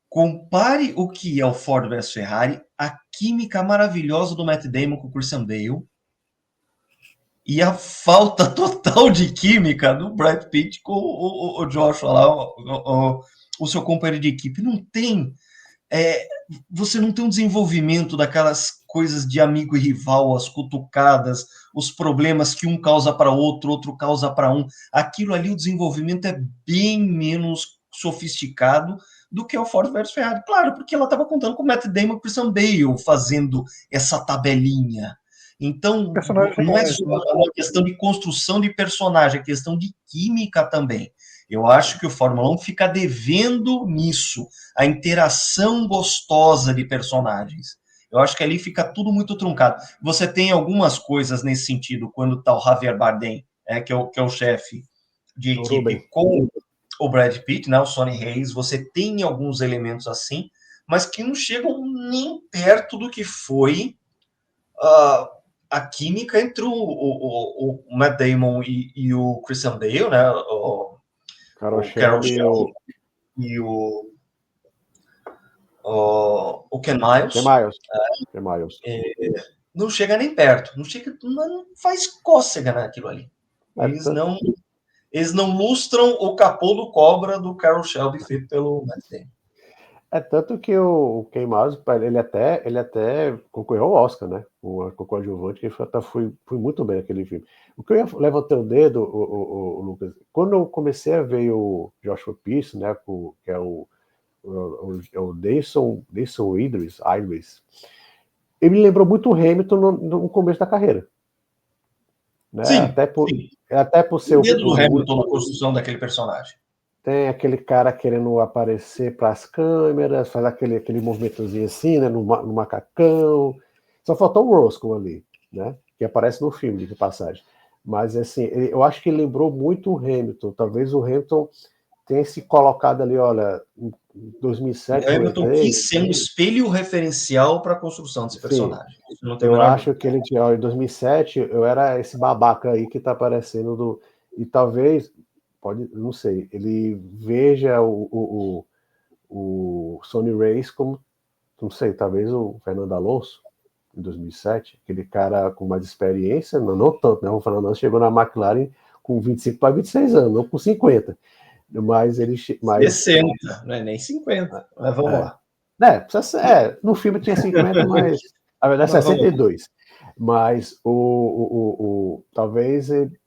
Compare o que é o Ford versus Ferrari, a química maravilhosa do Matt Damon com o Christian Bale e a falta total de química do Brad Pitt com o Joshua lá, o seu companheiro de equipe. Não tem. Você não tem um desenvolvimento daquelas coisas de amigo e rival, as cutucadas, os problemas que um causa para outro, outro causa para um. Aquilo ali, o desenvolvimento é bem menos sofisticado do que o Ford versus Ferrari. Claro, porque ela estava contando com o Matt Damon e o Christian Bale fazendo essa tabelinha. Então, Personagens não é reais, só né? uma questão de construção de personagem, é questão de química também. Eu acho que o Fórmula 1 fica devendo nisso, a interação gostosa de personagens. Eu acho que ali fica tudo muito truncado. Você tem algumas coisas nesse sentido, quando está o Javier Bardem, que é o chefe de equipe, com o Brad Pitt, né, o Sonny Hayes, você tem alguns elementos assim, mas que não chegam nem perto do que foi a química entre o Matt Damon e o Christian Bale, né, Carol o Carol Shelby Shelby e o Ken Miles. Ken Miles. Não chega nem perto, não faz cócega naquilo ali. Eles não lustram o capô do cobra do Carol Shelby feito pelo Matt Damon. É tanto que o Ken Miles, ele até concorreu ao Oscar, né? Com o coadjuvante, que foi muito bem naquele filme. O que eu ia levantar o dedo, o Lucas, quando eu comecei a ver o Joshua Pierce, né? Que é o Dayson Idris, ele me lembrou muito o Hamilton no começo da carreira. Né? Sim, até por ser o dedo do Hamilton na construção daquele personagem. Tem aquele cara querendo aparecer para as câmeras, faz aquele movimentozinho assim, né, no macacão. Só faltou o Roscoe ali, né, que aparece no filme, de passagem. Mas, assim, eu acho que ele lembrou muito o Hamilton. Talvez o Hamilton tenha se colocado ali, olha, em 2007... O Hamilton quis ser um espelho referencial para a construção desse personagem. Eu acho que ele tinha, em 2007, eu era esse babaca aí que tá aparecendo e talvez, não sei, ele veja o Sonny Race como, não sei, talvez o Fernando Alonso, em 2007, aquele cara com mais experiência, não tanto, né? O Fernando Alonso chegou na McLaren com 25 para 26 anos, não com 50. Mas ele... 60, não é nem 50, mas vamos lá. No filme tinha 50, mas na verdade 62. Mas talvez ele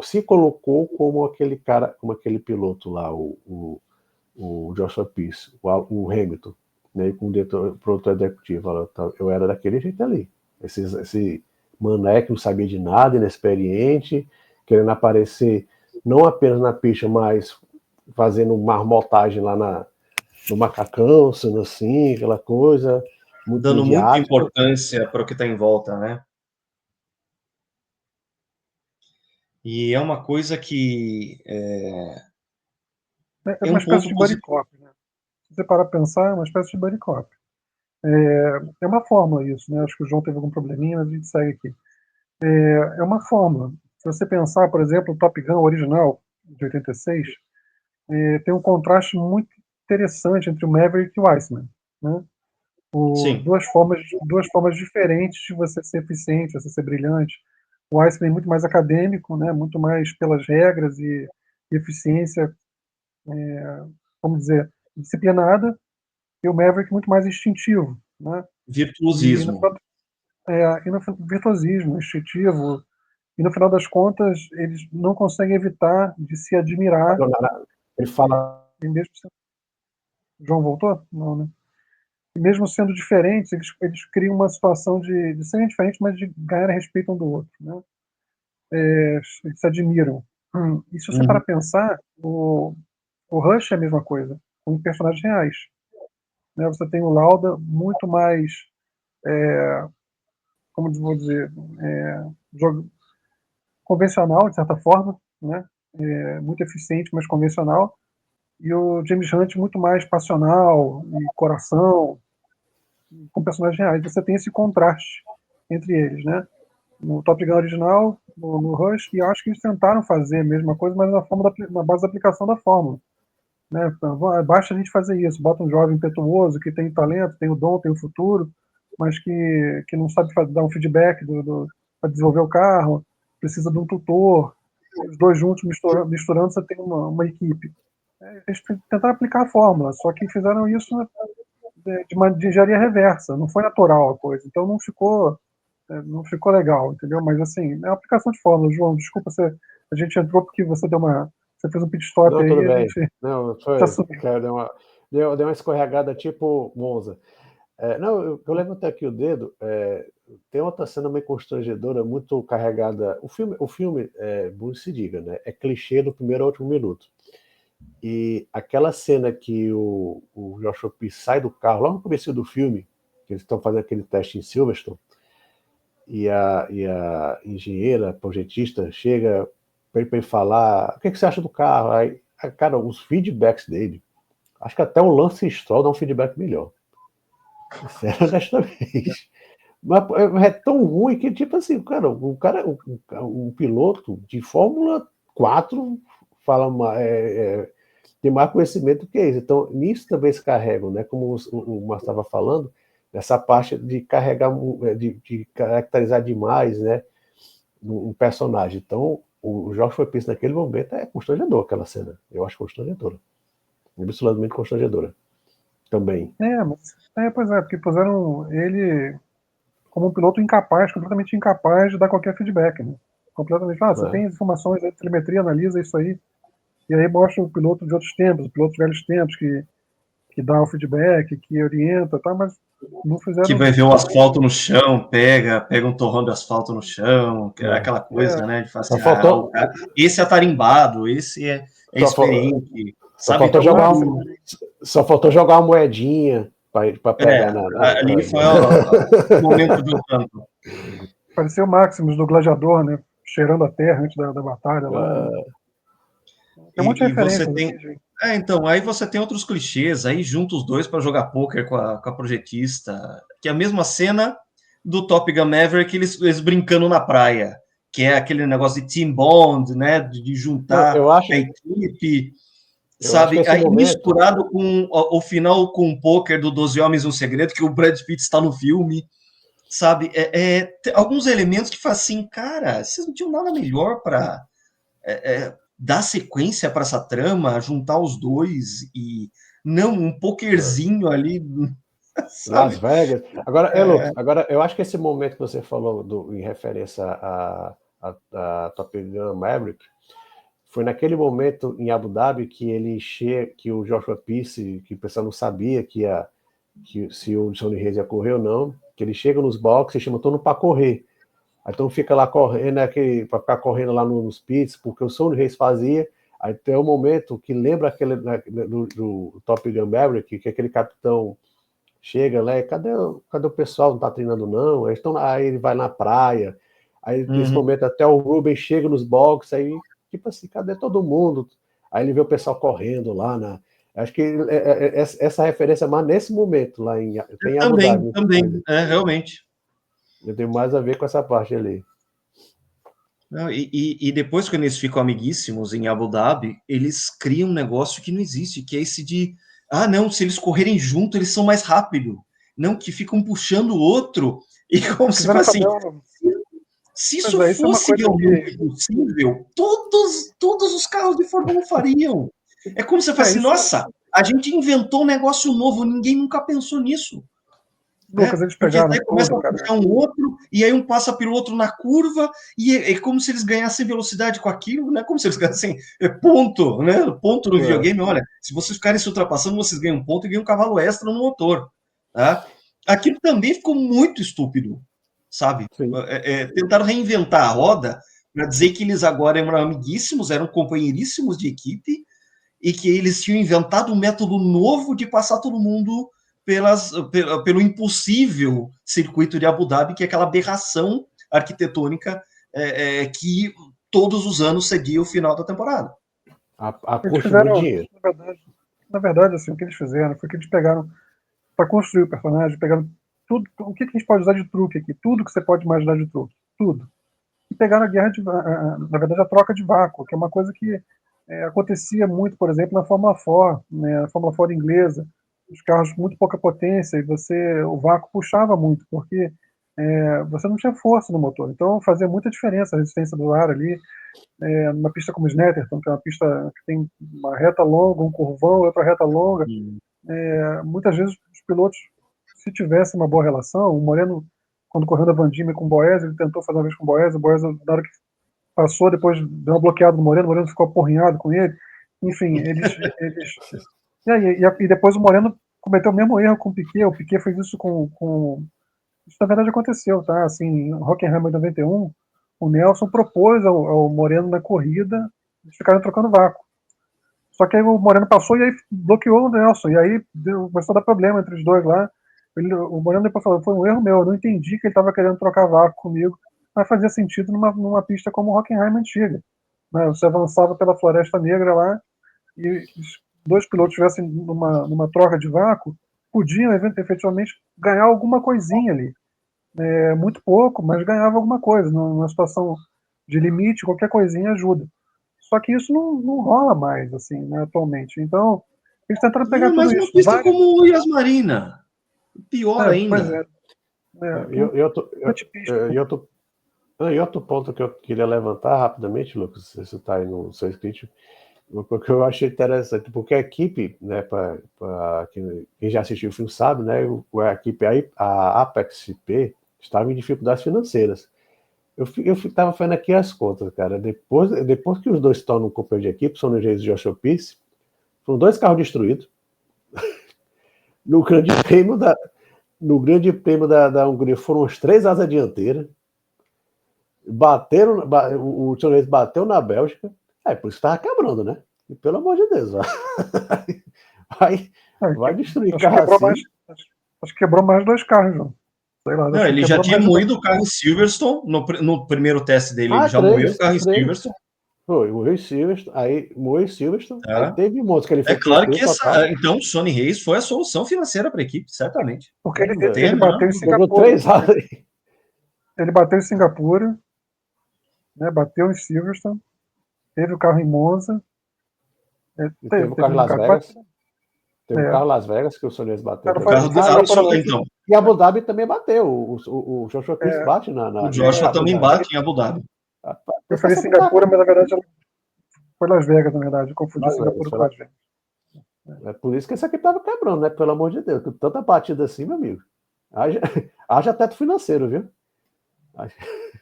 se colocou como aquele cara, como aquele piloto lá, o Joshua Pierce, o Hamilton, né, com o produtor executivo. Eu era daquele jeito ali. Esse mané que não sabia de nada, inexperiente, querendo aparecer não apenas na pista, mas fazendo marmotagem lá no macacão, sendo assim, aquela coisa. Dando muita importância para o que está em volta, né? E é uma coisa que... É uma espécie de buddy cop, né? Se você parar para pensar, é uma espécie de buddy cop. É uma fórmula isso, né? Acho que o João teve algum probleminha, mas a gente segue aqui. É uma fórmula. Se você pensar, por exemplo, o Top Gun original, de 86, tem um contraste muito interessante entre o Maverick e o Iceman, né? Duas formas diferentes de você ser eficiente, você ser brilhante. O Iceman é muito mais acadêmico, né? Muito mais pelas regras e eficiência, vamos dizer, disciplinada, e o Maverick muito mais instintivo, né? Virtuosismo. E no virtuosismo, instintivo, e no final das contas eles não conseguem evitar de se admirar. Ele fala... João voltou? Não, né? E mesmo sendo diferentes, eles criam uma situação de serem diferentes, mas de ganhar respeito um do outro, né? Eles se admiram. E se você parar para pensar, o Rush é a mesma coisa, com personagens reais. Né? Você tem o Lauda muito mais, como vou dizer, convencional, de certa forma, né? Muito eficiente, mas convencional. e o James Hunt muito mais passional e coração, com personagens reais. Você tem esse contraste entre eles, né? No Top Gun original, no Rush, e acho que eles tentaram fazer a mesma coisa, mas na base da aplicação da fórmula. Né? Basta a gente fazer isso, bota um jovem impetuoso que tem talento, tem o dom, tem o futuro, mas que não sabe dar um feedback para desenvolver o carro, precisa de um tutor, os dois juntos misturando você tem uma equipe. Eles tentaram aplicar a fórmula, só que fizeram isso de engenharia reversa, não foi natural a coisa, então não ficou legal, entendeu? Mas assim, é uma aplicação de fórmula. João, desculpa, a gente entrou porque você fez um pit stop Não, aí, tudo a bem. gente Não, já foi. subiu. Cara, deu uma escorregada tipo Monza. Não, eu levanto aqui o dedo. Tem outra cena meio constrangedora, muito carregada. O filme bom se diga, né? É clichê do primeiro ao último minuto. E aquela cena que o Joshua P. sai do carro, lá no começo do filme, que eles estão fazendo aquele teste em Silverstone, e a engenheira, projetista, chega para ele falar: o que você acha do carro? Aí, cara, os feedbacks dele, acho que até o Lance Stroll dá um feedback melhor. Sério, honestamente. Mas é tão ruim que, tipo assim, cara, um piloto de Fórmula 4 fala, tem mais conhecimento que isso. Então, nisso também se carregam, né? Como o Márcio estava falando, nessa parte de carregar, de caracterizar demais, né? Um personagem. Então, o Joshua Pierce naquele momento é constrangedor, aquela cena. Eu acho constrangedora. Absolutamente constrangedora. Também. Pois é, porque puseram ele como um piloto incapaz, completamente incapaz de dar qualquer feedback, né? Completamente. Você tem informações aí, telemetria, analisa isso aí, e aí mostra o piloto de outros tempos, o piloto de velhos tempos, que dá o feedback, que orienta, tá? Mas não fizeram. Que vai ver o asfalto no chão, pega um torrão de asfalto no chão, aquela coisa, né? De falar assim, esse é tarimbado, esse é experiente. Só faltou jogar uma moedinha para pegar ali foi o momento do canto. Parecia o Maximus do Gladiador, né? Cheirando a terra antes da batalha lá. Tem um monte de referências. Então, aí você tem outros clichês, aí junta os dois para jogar pôquer com a projetista, que é a mesma cena do Top Gun Maverick, eles brincando na praia, que é aquele negócio de team bond, né, de juntar a equipe, sabe? Aí momento... misturado com o final com o pôquer do 12 Homens um Segredo, que o Brad Pitt está no filme, sabe? Alguns elementos que fazem assim, cara, vocês não tinham nada melhor para dar sequência para essa trama, juntar os dois e não um pokerzinho ali, sabe? Las Vegas. Agora eu acho que esse momento que você falou em referência a Top Gun Maverick foi naquele momento em Abu Dhabi que o Joshua Pierce, que o pessoal não sabia que se o Sonny Hayes ia correr ou não, que ele chega nos boxes e chama todo mundo para correr. Então fica lá correndo, para ficar correndo lá nos pits, porque o Sonny Hayes fazia. Aí tem um momento que lembra aquele do Top Gun Maverick, que aquele capitão chega lá, cadê o pessoal? Não tá treinando não? Aí ele vai na praia. Aí nesse momento até o Ruben chega nos boxes, aí tipo assim, cadê todo mundo? Aí ele vê o pessoal correndo lá acho que essa referência mais nesse momento lá em Abu Dhabi. Também, realmente. Eu tenho mais a ver com essa parte ali. Não, e depois, quando eles ficam amiguíssimos em Abu Dhabi, eles criam um negócio que não existe, que é esse de não, se eles correrem junto, eles são mais rápidos. Não, que ficam puxando o outro, e como se fosse assim, se isso fosse realmente possível, todos os carros de Fórmula 1 fariam. É como se você fosse assim, nossa, a gente inventou um negócio novo, ninguém nunca pensou nisso. Lucas, eles pegaram porque daí começa a puxar um outro, e aí um passa pelo outro na curva, e é como se eles ganhassem velocidade com aquilo, né? Como se eles ganhassem ponto, né? Ponto no videogame, olha, se vocês ficarem se ultrapassando, vocês ganham ponto e ganham um cavalo extra no motor. Tá? Aquilo também ficou muito estúpido, sabe? Tentaram reinventar a roda para dizer que eles agora eram amiguíssimos, eram companheiríssimos de equipe, e que eles tinham inventado um método novo de passar todo mundo pelo impossível circuito de Abu Dhabi, que é aquela aberração arquitetônica que todos os anos seguia o final da temporada. A Eles custo do fizeram, dinheiro. na verdade, assim, o que eles fizeram foi que eles pegaram, para construir o personagem, pegaram tudo, o que a gente pode usar de truque aqui, tudo que você pode imaginar de truque, tudo. E pegaram na verdade, a troca de vácuo, que é uma coisa que acontecia muito, por exemplo, na Fórmula 4, né, a Fórmula 4 inglesa, os carros com muito pouca potência, e o vácuo puxava muito, porque você não tinha força no motor, então fazia muita diferença a resistência do ar ali, numa pista como Snetterton, que é uma pista que tem uma reta longa, um curvão, outra reta longa, muitas vezes os pilotos, se tivessem uma boa relação, o Moreno, quando correu da Van Diemen com o Boes, ele tentou fazer uma vez com o Boes, na hora que passou, depois deu uma bloqueada no Moreno, o Moreno ficou aporrinhado com ele, enfim, e depois o Moreno cometeu o mesmo erro com o Piquet fez isso isso na verdade aconteceu, tá, assim, em Hockenheim em 91, o Nelson propôs ao Moreno na corrida, eles ficaram trocando vácuo. Só que aí o Moreno passou e aí bloqueou o Nelson. E aí começou a dar problema entre os dois lá. O Moreno depois falou, foi um erro meu, eu não entendi que ele estava querendo trocar vácuo comigo, mas fazia sentido numa pista como Hockenheim antiga. Né? Você avançava pela Floresta Negra lá e os dois pilotos tivessem numa troca de vácuo, podiam efetivamente ganhar alguma coisinha ali. Muito pouco, mas ganhava alguma coisa. Numa situação de limite, qualquer coisinha ajuda. Só que isso não rola mais, assim, né, atualmente. Então, eles tentaram pegar Não, tudo mas uma isso. pista como o Yas Marina. Pior Pois ainda. é. E outro, Antipista. e outro ponto que eu queria levantar rapidamente, Lucas, se você está aí no seu script, porque eu achei interessante, porque a equipe, né, para quem já assistiu o filme sabe, né, a equipe, a Apex CP, estava em dificuldades financeiras. Eu estava fazendo aqui as contas, cara. Depois que os dois estão no companheiro de equipe, são no Jason e Joshua Pearce, foram 2 carros destruídos. No Grande Prêmio da Hungria foram os 3 asas dianteiras. O Tchonês bateu na Bélgica. Por isso estava quebrando, né? E, pelo amor de Deus, vai destruir Acho que carro quebrou assim. acho que quebrou mais 2 carros, João. Sei lá, Não, acho que ele já quebrou tinha mais moído o carro em Silverstone. No primeiro teste dele, ele já moeu o 3, carro em 3. Silverstone. Foi, morreu em Silverstone. É. Aí teve montes que ele É fez claro que total. então o Sonny Hayes foi a solução financeira para a equipe, certamente. Porque Tem ele a menor bateu em dúvida. Quebrou Singapura. 3 asas. Ele bateu em Singapura, né, bateu em Silverstone, teve o carro em Monza. E teve o carro em um Las carro Vegas. batido. Teve o carro em Las Vegas, que o Soares bateu Não O foi, também. carro do, só para então, E Abu Dhabi também bateu. O Joshua Pearce bate o em Joshua Abu também Dhabi. bate em Abu Dhabi. eu falei Singapura, mas na verdade foi Las Vegas, na verdade. Eu confundi Las Vegas, Singapura com Las Vegas. É por isso que esse aqui tava quebrando, né? Pelo amor de Deus. Com tanta batida assim, meu amigo. Haja teto financeiro, viu?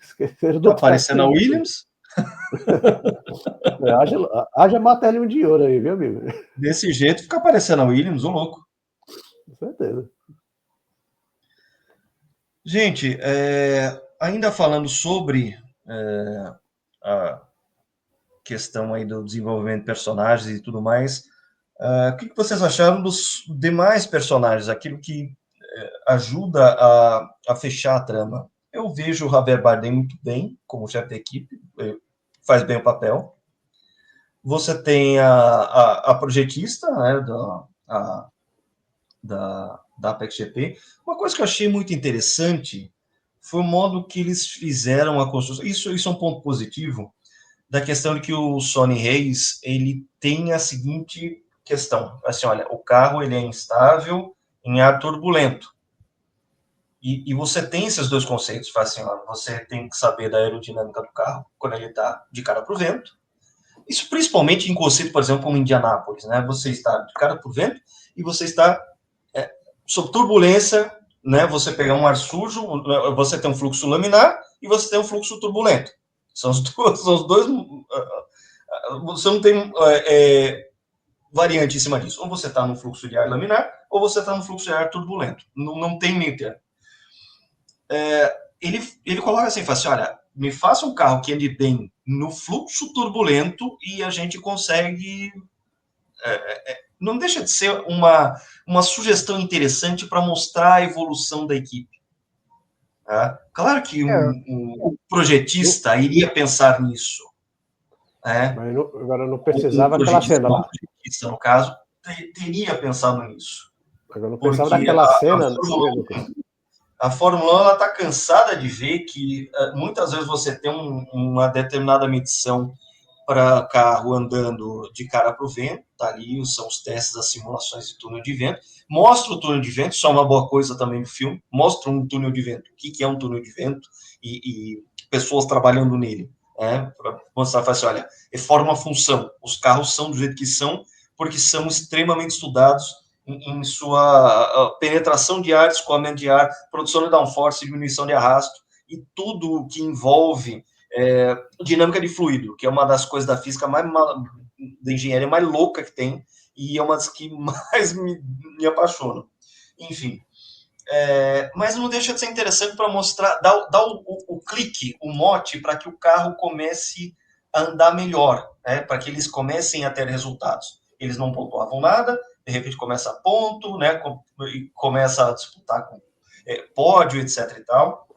Esqueceram do Tá parecendo a teto. Williams. Haja martelinho de ouro aí, viu, amigo? Desse jeito fica parecendo a Williams, ô louco. Com certeza. Gente, ainda falando sobre a questão aí do desenvolvimento de personagens e tudo mais, o que vocês acharam dos demais personagens, aquilo que ajuda a fechar a trama? Eu vejo o Javier Bardem muito bem como chefe da equipe, faz bem o papel. Você tem a projetista, né, da Apex GP. Uma coisa que eu achei muito interessante foi o modo que eles fizeram a construção. Isso é um ponto positivo da questão de que o Sonny Hayes ele tem a seguinte questão: assim, olha, o carro ele é instável em ar turbulento. E você tem esses dois conceitos. Assim, ó, você tem que saber da aerodinâmica do carro quando ele está de cara para o vento. Isso principalmente em conceito, por exemplo, como Indianápolis, né? Você está de cara para o vento e você está sob turbulência, né? Você pegar um ar sujo, você tem um fluxo laminar e você tem um fluxo turbulento. São os dois. Você não tem variante em cima disso. Ou você está no fluxo de ar laminar, ou você está no fluxo de ar turbulento. Não tem meio termo. Ele coloca assim, fala assim, olha, me faça um carro que ande bem no fluxo turbulento e a gente consegue... não deixa de ser uma sugestão interessante para mostrar a evolução da equipe. Tá? Claro que um projetista iria pensar nisso. Mas agora não precisava daquela cena lá. No caso, teria pensado nisso. Agora não precisava daquela cena, a Fórmula 1 está cansada de ver que muitas vezes você tem uma determinada medição para carro andando de cara para o vento, tá ali, são os testes, as simulações de túnel de vento, mostra o túnel de vento, isso é uma boa coisa também no filme, mostra um túnel de vento, o que é um túnel de vento e pessoas trabalhando nele, para mostrar, assim, olha, forma uma função, os carros são do jeito que são, porque são extremamente estudados em sua penetração de ar, escoamento de ar, produção de downforce, diminuição de arrasto, e tudo que envolve dinâmica de fluido, que é uma das coisas da física da engenharia mais louca que tem, e é uma das que mais me apaixona. Enfim, mas não deixa de ser interessante para mostrar, dar o clique, o mote, para que o carro comece a andar melhor, para que eles comecem a ter resultados. Eles não pontuavam nada, de repente começa a ponto, começa a disputar com pódio, etc. e tal.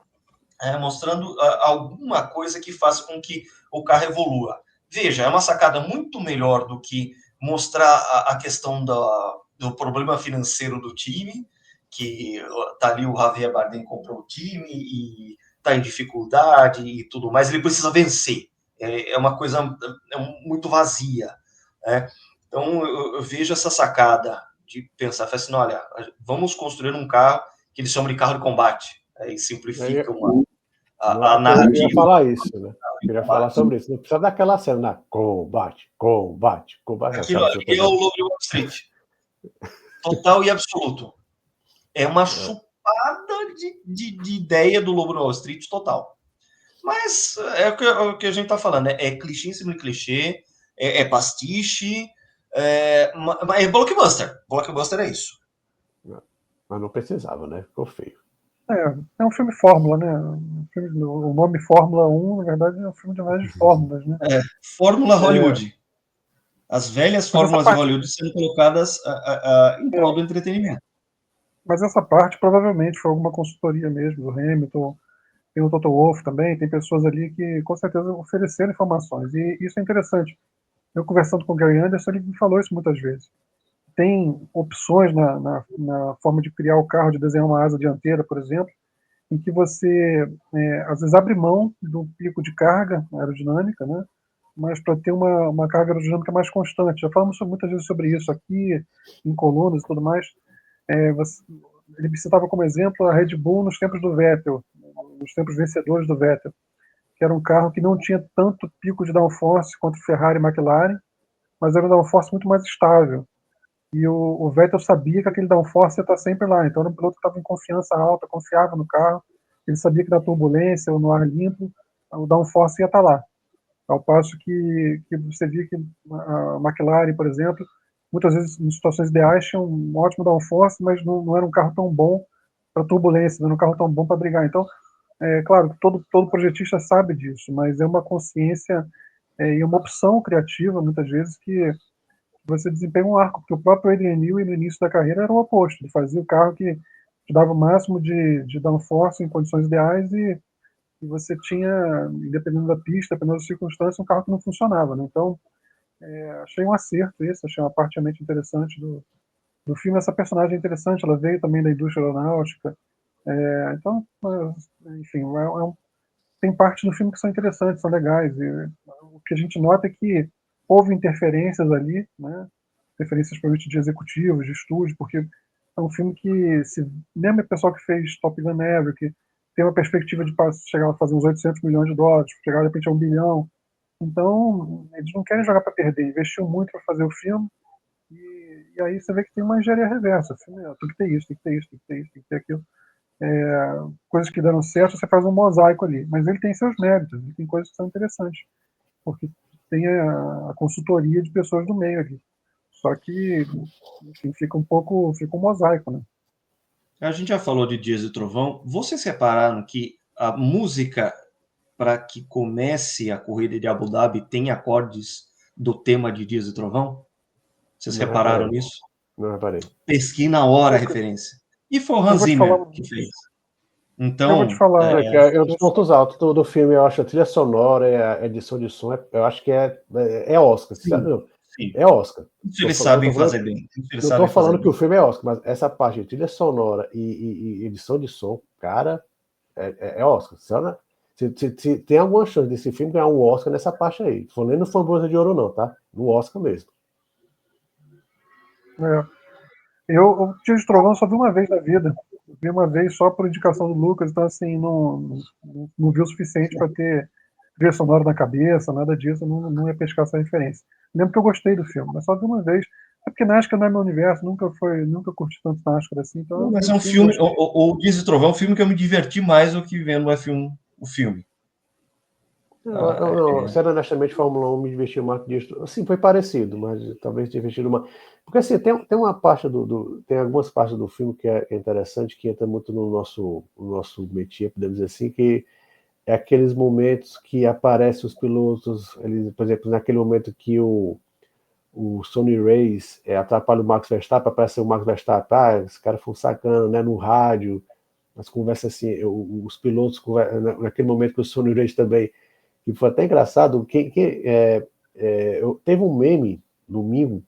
Mostrando alguma coisa que faça com que o carro evolua. Veja, é uma sacada muito melhor do que mostrar a questão do problema financeiro do time, que tá ali o Javier Bardem comprou o time e tá em dificuldade e tudo mais, ele precisa vencer. É uma coisa muito vazia. Então, eu vejo essa sacada de pensar, assim, olha, vamos construir um carro que eles chamam de carro de combate, e simplificam a narrativa. Eu ia falar isso, né? Eu queria falar sobre isso. Não precisa daquela cena, combate. Aquilo ali é o Lobo de Wall Street. Total e absoluto. É uma chupada de ideia do Lobo de Wall Street total. Mas é o que a gente está falando. É clichê em cima de clichê, é pastiche, é blockbuster. Blockbuster é isso. Mas não precisava, né? Ficou feio. É um filme fórmula, né? O nome Fórmula 1, na verdade, é um filme de várias fórmulas, né? Fórmula Hollywood. As velhas fórmulas de Hollywood sendo colocadas em prol do entretenimento. Mas essa parte provavelmente foi alguma consultoria mesmo, do Hamilton, tem o Toto Wolff também, tem pessoas ali que com certeza ofereceram informações. E isso é interessante. Eu conversando com o Gary Anderson, ele me falou isso muitas vezes. Tem opções na forma de criar o carro, de desenhar uma asa dianteira, por exemplo, em que você, às vezes, abre mão do pico de carga aerodinâmica, né? Mas para ter uma carga aerodinâmica mais constante. Já falamos muitas vezes sobre isso aqui, em colunas e tudo mais. Ele citava como exemplo a Red Bull nos tempos do Vettel, nos tempos vencedores do Vettel, que era um carro que não tinha tanto pico de downforce quanto Ferrari e McLaren, mas era um downforce muito mais estável. E o Vettel sabia que aquele downforce ia estar sempre lá, então era um piloto que estava em confiança alta, confiava no carro, ele sabia que na turbulência ou no ar limpo, o downforce ia estar lá. Ao passo que você via que a McLaren, por exemplo, muitas vezes em situações ideais tinha um ótimo downforce, mas não era um carro tão bom para turbulência, não era um carro tão bom para brigar. Então, claro, todo projetista sabe disso, mas é uma consciência e uma opção criativa, muitas vezes, que você desempenha um arco, porque o próprio Adrian Newey no início da carreira era o oposto, ele fazia o carro que te dava o máximo de downforce em condições ideais e você tinha, dependendo da pista, dependendo das circunstâncias, um carro que não funcionava, né? Então, achei um acerto isso, achei uma parte realmente interessante do filme. Essa personagem é interessante, ela veio também da indústria aeronáutica, então, enfim, tem partes do filme que são interessantes, são legais, e o que a gente nota é que houve interferências ali, né? Interferências provavelmente de executivos, de estúdio, porque é um filme que, mesmo o pessoal que fez Top Gun Maverick, tem uma perspectiva de chegar a fazer uns 800 milhões de dólares, chegar de repente a 1 bilhão. Então, eles não querem jogar para perder, investiu muito para fazer o filme, e aí você vê que tem uma engenharia reversa. O filme, tem que ter isso, tem que ter isso, tem que ter isso, tem que ter aquilo. Coisas que deram certo, você faz um mosaico ali. Mas ele tem seus méritos, ele tem coisas que são interessantes, porque tem a consultoria de pessoas do meio ali. Só que, enfim, fica um mosaico, né? A gente já falou de Dias de Trovão. Vocês repararam que a música para que comece a corrida de Abu Dhabi tem acordes do tema de Dias de Trovão? Vocês repararam nisso? Não reparei. Pesquei na hora a referência. E foi o Hans Zimmer que fez. Então, eu vou te falar. É um dos pontos altos do filme, eu acho, a trilha sonora, a edição de som, eu acho que é Oscar. sim, Não, sim. é Oscar. Isso eles sabem fazer bem. Isso eles Não estou sabem fazer falando que bem. o filme é Oscar, mas essa parte de trilha sonora e edição de som, cara, é Oscar. Se tem alguma chance desse filme ganhar um Oscar nessa parte aí. Não foi nem no Framboesa de Ouro, não, tá? No Oscar mesmo. Eu Tio de Trovão só vi uma vez na vida. Vi uma vez só por indicação do Lucas, então assim, não vi o suficiente para ter trilha sonora na cabeça, nada disso, não ia pescar essa referência. Lembro que eu gostei do filme, mas só vi uma vez. É porque Nascar não é meu universo, nunca curti tanto Nascar assim, então eu Mas vi é o um filme, filme, gostei. o Dias e Trovão é um filme que eu me diverti mais do que vendo o filme. Sendo honestamente, Fórmula 1 me divertiu mais que isso. Assim, foi parecido, mas talvez divertido mais. Porque assim, tem uma parte tem algumas partes do filme que é interessante, que entra muito no nosso métier, podemos dizer assim, que é aqueles momentos que aparecem os pilotos, eles, por exemplo, naquele momento que o Sonny Race atrapalha o Max Verstappen, aparece o Max Verstappen, esse cara foi um sacana, né, no rádio, as conversas assim, os pilotos, naquele momento que o Sonny Race também, que foi até engraçado, teve um meme domingo,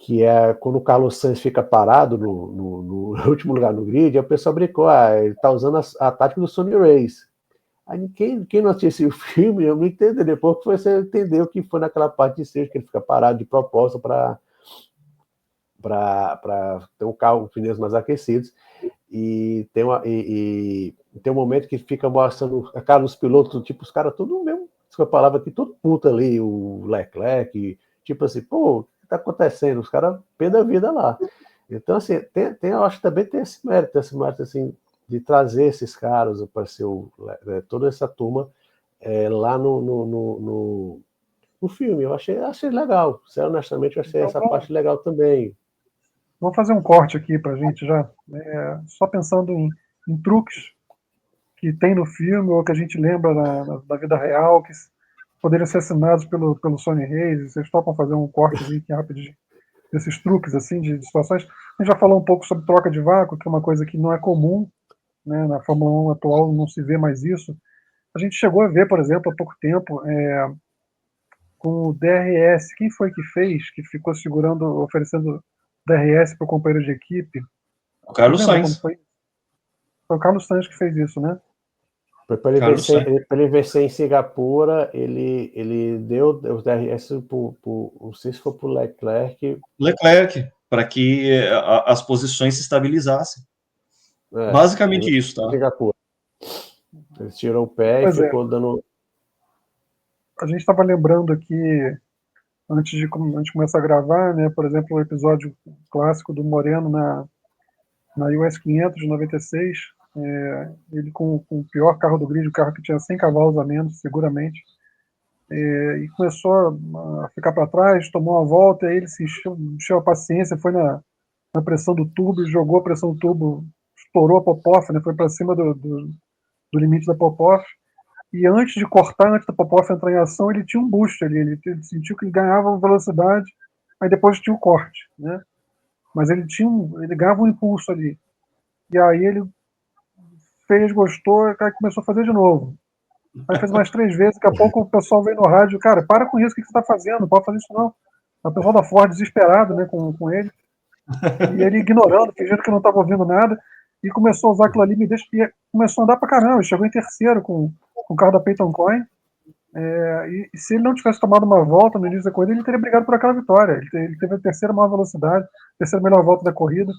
que é quando o Carlos Sainz fica parado no último lugar no grid, a pessoa brincou, ele tá usando a tática do Sonny Race. Aí quem não assistiu o filme, eu não entendi. Depois que você entendeu que foi naquela parte de seja que ele fica parado de propósito para ter um carro com pneus mais aquecidos. E tem um momento que fica mostrando a cara dos pilotos, tipo, os caras tudo mesmo, essa palavra aqui, tudo puta ali, o Leclerc, tipo assim, pô, o que tá acontecendo? Os caras perdem a vida lá. Então, assim, eu acho que também tem esse mérito, assim, de trazer esses caras, apareceu toda essa turma lá no filme. Eu achei legal. Honestamente, eu achei Então essa parte legal também. vamos fazer um corte aqui pra gente já. Só pensando em truques que tem no filme ou que a gente lembra da vida real, que poderiam ser assinados pelo Sonny Hayes. Vocês topam fazer um cortezinho aqui rapidinho desses truques assim de situações? A gente já falou um pouco sobre troca de vácuo, que é uma coisa que não é comum, né, na Fórmula 1 atual, não se vê mais isso. A gente chegou a ver, por exemplo, há pouco tempo, com o DRS. Quem foi que fez, que ficou segurando, oferecendo DRS para o companheiro de equipe? O Vocês Carlos lembram quando Sainz. foi? Foi o Carlos Sainz que fez isso, né? Para ele Carlos Sainz. vencer em Singapura, ele deu os DRS não sei se foi para o Leclerc, para que as posições se estabilizassem. Basicamente isso, tá? Singapura. Ele tirou o pé e Pois é. ficou dando. A gente estava lembrando aqui, antes de começar a gravar, né, por exemplo, o episódio clássico do Moreno na US 500 de 96, ele com o pior carro do grid, o carro que tinha 100 cavalos a menos, seguramente, e começou a ficar para trás, tomou uma volta, e aí ele se encheu a paciência, foi na pressão do tubo, jogou a pressão do tubo, estourou a pop-off, né, foi para cima do limite da pop-off, e antes de cortar, antes da pop-off entrar em ação, ele tinha um boost ali, ele sentiu que ele ganhava velocidade, aí depois tinha o corte, né? Mas ele ganhava um impulso ali. E aí ele fez, gostou, aí começou a fazer de novo. Aí fez mais 3 vezes, daqui a pouco o pessoal veio no rádio, cara, para com isso, o que você está fazendo? Não pode fazer isso não. O pessoal da Ford desesperado, né, com ele, e ele ignorando, fingindo que não estava ouvindo nada, e começou a usar aquilo ali, e começou a andar pra caramba, ele chegou em terceiro com o carro da Peyton Coyne, e se ele não tivesse tomado uma volta no início da corrida, ele teria brigado por aquela vitória. Ele teve a terceira maior velocidade, a terceira melhor volta da corrida,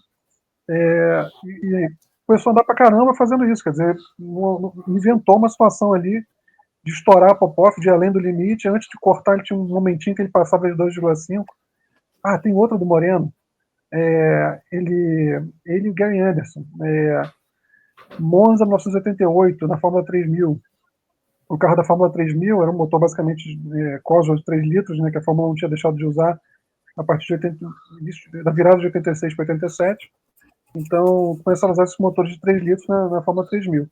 e começou a andar pra caramba fazendo isso, quer dizer, inventou uma situação ali de estourar a pop-off, de ir além do limite. Antes de cortar, ele tinha um momentinho que ele passava de 2,5. Ah, tem outro do Moreno. Ele e o Gary Anderson. Monza 1988, na Fórmula 3000. O carro da Fórmula 3000 era um motor basicamente Cosworth de 3 litros, né, que a Fórmula 1 tinha deixado de usar a partir da virada de 86 para 87. Então, começaram a usar esses motores de 3 litros na Fórmula 3000.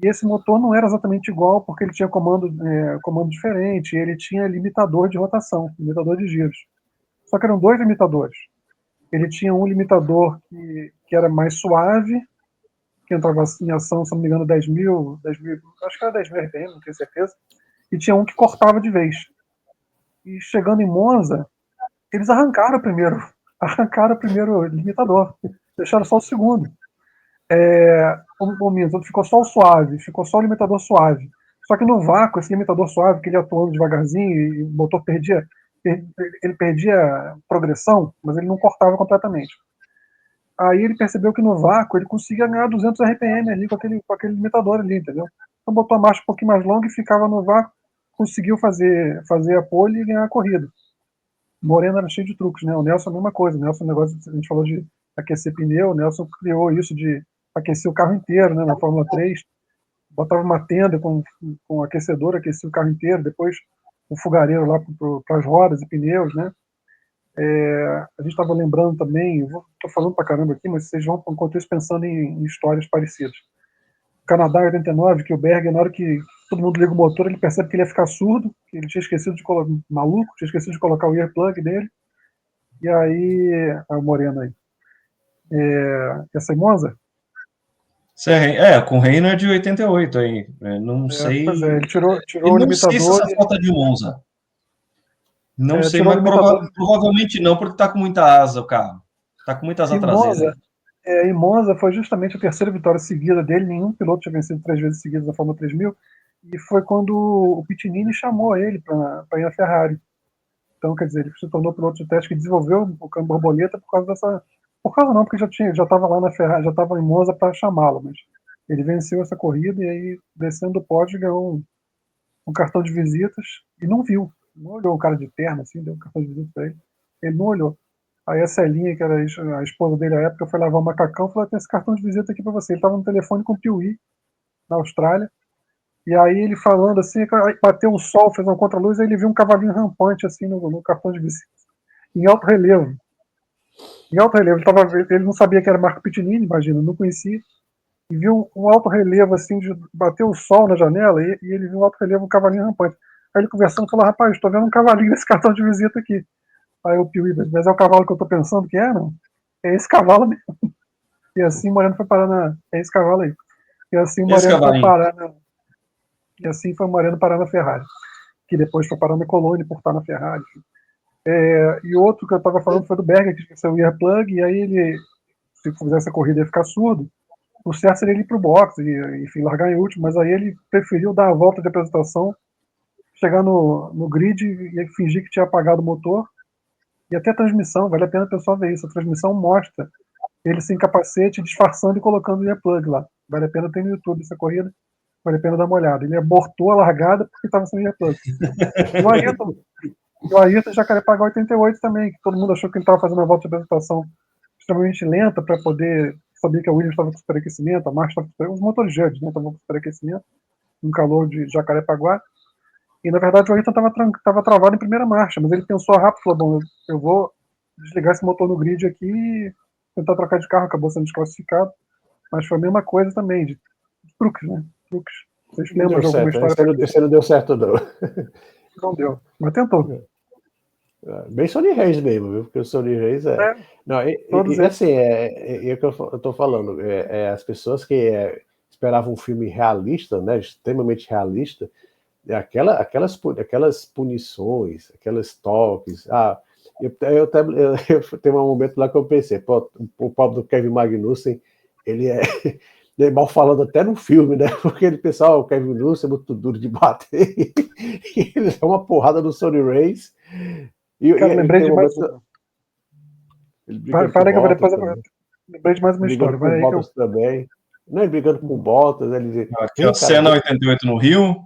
E esse motor não era exatamente igual, porque ele tinha comando diferente, e ele tinha limitador de rotação, limitador de giros. Só que eram 2 limitadores. Ele tinha um limitador que era mais suave, que entrava em ação, se não me engano, 10 mil, acho que era 10 mil RPM, não tenho certeza, e tinha um que cortava de vez. E chegando em Monza, eles arrancaram o primeiro limitador, deixaram só o segundo. Ficou só o suave, ficou só o limitador suave. Só que no vácuo, esse limitador suave, que ele ia atuando devagarzinho e o motor ele perdia progressão, mas ele não cortava completamente. Aí ele percebeu que no vácuo ele conseguia ganhar 200 RPM ali com aquele limitador ali, entendeu? Então botou a marcha um pouquinho mais longa e ficava no vácuo, conseguiu fazer a pole e ganhar a corrida. Moreno era cheio de truques, né? O Nelson a mesma coisa. O Nelson, negócio, a gente falou de aquecer pneu, o Nelson criou isso de aquecer o carro inteiro, né? Na Fórmula 3, botava uma tenda com aquecedor, aquecia o carro inteiro, depois um fogareiro lá para as rodas e pneus, né? A gente estava lembrando também, estou falando pra caramba aqui, mas vocês vão, enquanto isso, pensando em histórias parecidas. O Canadá em 89, que o Berger, na hora que todo mundo liga o motor, ele percebe que ele ia ficar surdo, que ele tinha esquecido de colocar, maluco, tinha esquecido de colocar o earplug dele, e aí, a Morena aí. Essa é Monza? Com o Reiner de 88 aí. Não sei. Pois é, ele tirou Eu o não sei se limitador. essa foto é de Monza. Não sei, Tirou o mas limitador. provavelmente não, porque tá com muita asa o carro. Tá com muita asa E traseira aí. Em Monza foi justamente a terceira vitória seguida dele. Nenhum piloto tinha vencido 3 vezes seguidas na Fórmula 3000. E foi quando o Pitinini chamou ele para ir à Ferrari. Então, quer dizer, ele se tornou piloto de teste que desenvolveu o câmbio borboleta por causa dessa. Por causa não, porque já estava lá na Ferrari, já estava em Monza para chamá-lo, mas ele venceu essa corrida e aí, descendo do pódio, ganhou um cartão de visitas e não viu. Não olhou o cara de terno, assim, deu um cartão de visita para ele. Ele não olhou. Aí a Celinha, que era a esposa dele à época, foi lavar o macacão e falou: tem esse cartão de visita aqui para você. Ele estava no telefone com o Piuí, na Austrália. E aí ele falando assim, bateu o sol, fez uma contraluz, aí ele viu um cavalinho rampante assim no cartão de visita, em alto relevo. Em alto relevo, ele não sabia que era Marco Pitinini, imagina, não conhecia. E viu um alto relevo assim, bateu o sol na janela e ele viu um alto relevo, um cavalinho rampante. Aí ele conversando falou: rapaz, estou vendo um cavalinho nesse cartão de visita aqui. Aí o Piuí, mas é o cavalo que eu estou pensando que é, não? É esse cavalo mesmo. E assim Moreno foi parar É esse cavalo aí. E assim Moreno foi parar E assim foi Moreno parar na Ferrari. Que depois foi parar na Colônia por estar na Ferrari. E outro que eu estava falando foi do Berger, que esqueceu o earplug, e aí ele, se fizesse a corrida, ia ficar surdo. O certo seria ele ir para o box e, enfim, largar em último, mas aí ele preferiu dar a volta de apresentação, chegar no grid e fingir que tinha apagado o motor. E até a transmissão, vale a pena o pessoal ver isso. A transmissão mostra ele sem capacete, disfarçando e colocando o earplug lá. Vale a pena ter no YouTube essa corrida, vale a pena dar uma olhada. Ele abortou a largada porque estava sem earplug. E o Ayrton Jacarepaguá 88 também, que todo mundo achou que ele estava fazendo uma volta de apresentação extremamente lenta para poder saber que a Williams estava com superaquecimento, a Marcha estava com os motores Judge, né, estavam com superaquecimento, no calor de Jacarepaguá. E na verdade o Ayrton estava travado em primeira marcha, mas ele pensou rápido, falou: bom, eu vou desligar esse motor no grid aqui e tentar trocar de carro, acabou sendo desclassificado. Mas foi a mesma coisa também, de truques, né? Truques. Vocês lembram de alguma história? Esse não deu certo, não. Não deu, mas tentou. Bem Sonny Reis mesmo, viu? Porque o Sonny Reis Não, assim, é o que eu tô falando. As pessoas que esperavam um filme realista, né? Extremamente realista, aquelas punições, aqueles toques. Eu tenho um momento lá que eu pensei, pô, o pobre do Kevin Magnussen, ele é mal falando até no filme, né? Porque ele pensa: o Kevin Magnussen é muito duro de bater, e ele dá uma porrada no Sonny Reis. Cara, lembrei de mais uma. Para que eu depois lembrei de mais uma história. Brigando com Bottas também. Não, ele brigando com Bottas. Aqui, ó, Senna 88 no Rio.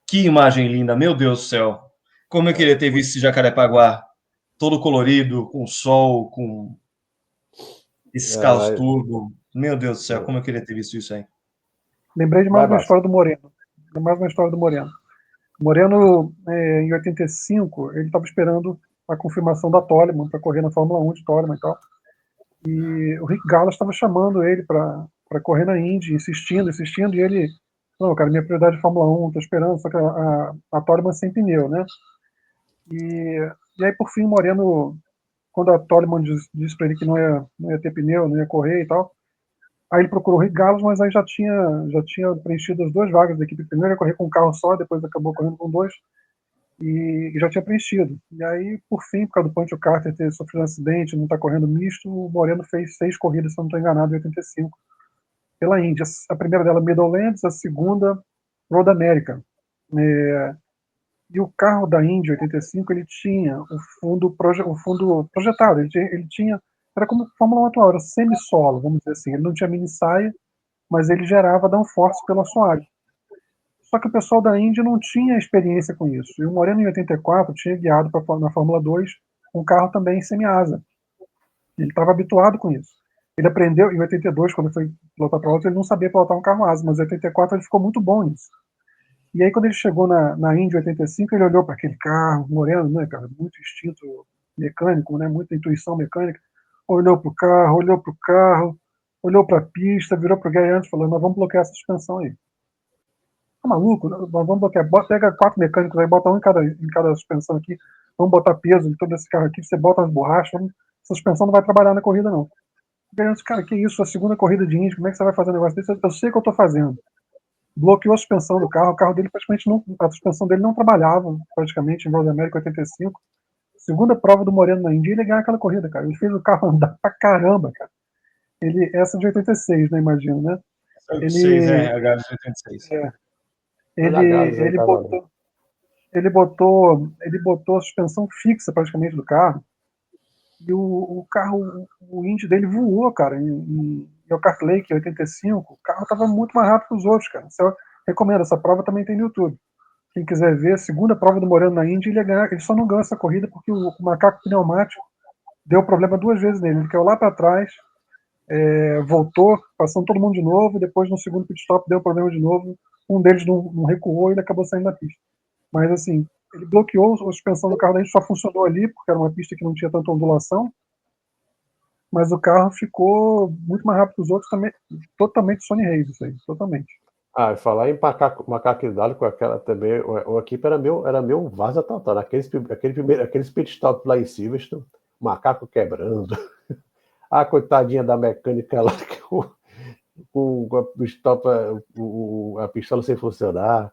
Que imagem linda, meu Deus do céu. Como eu queria ter visto esse Jacarepaguá todo colorido, com sol, com esses carros turbo. Meu Deus do céu, como eu queria ter visto isso aí. Lembrei de mais uma história do Moreno. Moreno, em 85, ele estava esperando a confirmação da Toleman para correr na Fórmula 1 de Toleman e tal. E o Rick Gallas estava chamando ele para correr na Indy, insistindo, e ele: não, cara, minha prioridade é Fórmula 1, estou esperando, só que a Toleman sem pneu, né? E aí, por fim, o Moreno, quando a Toleman disse para ele que não ia ter pneu, não ia correr e tal, Aí ele procurou o Rick Gallos, mas aí já tinha preenchido as 2 vagas da equipe. Primeiro ia correr com um carro só, depois acabou correndo com 2, e já tinha preenchido. E aí, por fim, por causa do Ponte Carter ter sofrido um acidente, não estar correndo misto, o Moreno fez 6 corridas, se eu não estou enganado, em 85, pela Índia. A primeira dela, Meadowlands, a segunda, Road America. E o carro da Indy 85, ele tinha o fundo projetado, ele tinha, era como Fórmula 1 atual, era semi-solo, vamos dizer assim. Ele não tinha mini saia, mas ele gerava downforce pelo assoalho. Só que o pessoal da Indy não tinha experiência com isso. E o Moreno, em 84, tinha guiado na Fórmula 2 um carro também semi-asa. Ele estava habituado com isso. Ele aprendeu, em 82, quando foi pilotar para outro, ele não sabia pilotar um carro asa, mas em 84 ele ficou muito bom nisso. E aí, quando ele chegou na Indy 85, ele olhou para aquele carro, Moreno, né, cara, muito instinto mecânico, né, muita intuição mecânica, olhou para o carro, olhou para a pista, virou para o Gary Anderson e falou: nós vamos bloquear essa suspensão aí. Tá maluco? Nós vamos bloquear. Pega 4 mecânicos aí, bota um em cada suspensão aqui, vamos botar peso em todo esse carro aqui, você bota as borrachas, essa suspensão não vai trabalhar na corrida, não. O Gary Anderson, cara, que isso, a segunda corrida de Indy, como é que você vai fazer um negócio desse? Eu sei o que eu estou fazendo. Bloqueou a suspensão do carro, o carro dele praticamente não, a suspensão dele não trabalhava praticamente em Road America 85. Segunda prova do Moreno na Indy, ele ganhou aquela corrida, cara. Ele fez o carro andar pra caramba, cara. Essa de 86, né, imagino, né? 86, a Gales de 86. Ele, ele botou, ele botou a suspensão fixa praticamente do carro, e o carro, o Indy dele voou, cara, em Elkhart Lake, em 85. O carro estava muito mais rápido que os outros, cara. Eu recomendo, essa prova também tem no YouTube. Quem quiser ver, a segunda prova do Moreno na Indy, ele só não ganhou essa corrida porque o macaco pneumático deu problema 2 vezes nele. Ele caiu lá para trás, voltou, passando todo mundo de novo, e depois no segundo pit stop deu problema de novo. Um deles não recuou e ele acabou saindo da pista. Mas assim, ele bloqueou a suspensão do carro da Indy, só funcionou ali, porque era uma pista que não tinha tanta ondulação, mas o carro ficou muito mais rápido que os outros também, totalmente Sonny Hayes, isso aí, totalmente. Ah, falar em macaco hidráulico, aquela também, o equipe era meu vaza total. Aqueles pit stop lá em Silverstone, macaco quebrando. A coitadinha da mecânica lá, com a pistola sem funcionar.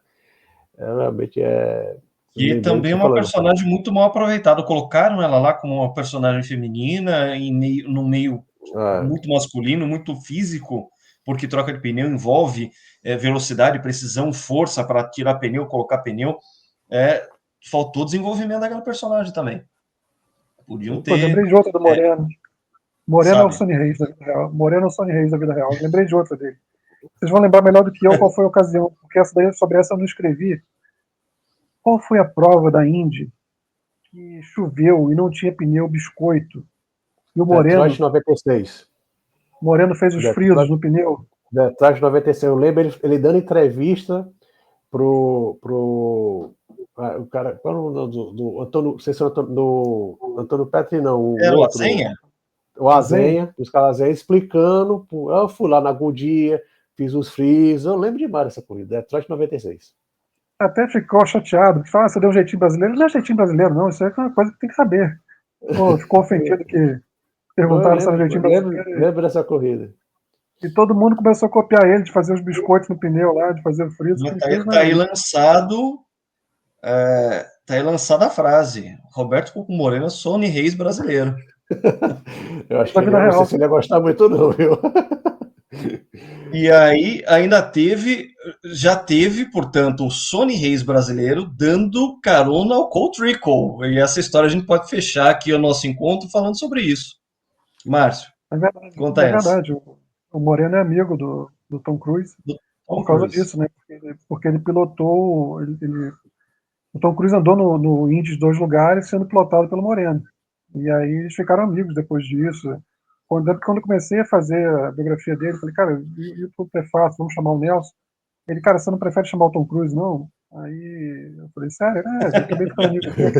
Realmente é. E também uma personagem muito mal aproveitada. Colocaram ela lá como uma personagem feminina, num meio muito masculino, muito físico, porque troca de pneu envolve velocidade, precisão, força para tirar pneu, colocar pneu. Faltou desenvolvimento daquela personagem também. Podiam ter. Eu lembrei de outra do Moreno. Moreno é o Sonny Hayes da vida real. Moreno é o Sonny Hayes da vida real. Lembrei de outra dele. Vocês vão lembrar melhor do que eu qual foi a ocasião, porque sobre essa eu não escrevi. Qual foi a prova da Indy que choveu e não tinha pneu biscoito? E o Detroit 96. Moreno fez os frisos no pneu. Detroit 96. Eu lembro ele dando entrevista pro o cara, qual é o nome do Antônio, não sei se é Antônio Petri, não. Era o Azenha? O Azenha, os caras Azenha explicando. Eu fui lá na Goodyear, fiz os frisos. Eu lembro demais dessa corrida, Detroit 96. Até ficou chateado, que fala, você deu um jeitinho brasileiro. Não é jeitinho brasileiro, não, isso é uma coisa que tem que saber. Pô, ficou ofendido que perguntaram se era jeitinho brasileiro. Lembro dessa corrida. E todo mundo começou a copiar ele, de fazer os biscoitos no pneu lá, de fazer o friso. Tá aí lançado. Tá aí lançada a frase: Roberto Moreno, Sonny Hayes brasileiro. Eu acho que não sei se ele ia gostar muito, não, viu? E aí já teve, portanto, o Sonny Hayes brasileiro dando carona ao Colt Rickle. E essa história a gente pode fechar aqui o nosso encontro falando sobre isso. Márcio, conta essa. É verdade. O Moreno é amigo do Tom Cruise por causa disso, né? Porque ele pilotou. O Tom Cruise andou no Indy de 2 lugares sendo pilotado pelo Moreno. E aí eles ficaram amigos depois disso. Quando eu comecei a fazer a biografia dele, eu falei, cara, e o prefácio, vamos chamar o Nelson? Ele, cara, você não prefere chamar o Tom Cruise, não? Aí eu falei, sério? Eu acabei ficando amigo dele.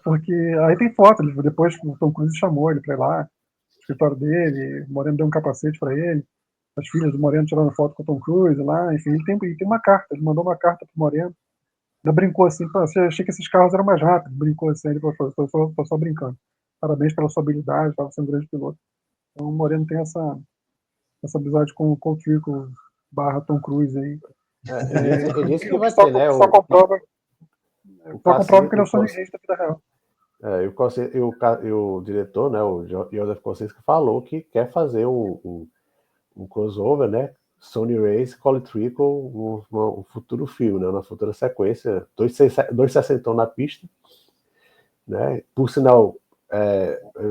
Porque aí tem foto, depois o Tom Cruise chamou ele pra ir lá, no escritório dele, o Moreno deu um capacete pra ele, as filhas do Moreno tiraram foto com o Tom Cruise lá, enfim, ele tem uma carta, ele mandou uma carta pro Moreno, ainda brincou assim, achei que esses carros eram mais rápidos, brincou assim, ele falou, tô só brincando, parabéns pela sua habilidade, estava sendo um grande piloto. Então o Moreno tem essa amizade com o Colt Trickle / Tom Cruise aí. Ele disse que vai só, ter, né? Só comprova que ele é o Sonny Reis da vida real. E o diretor, né, o Joseph Kosinski, falou que quer fazer um crossover, né? Sonny Race, Colt Trickle, um futuro filme, né, uma futura sequência, 260 na pista, né? Por sinal,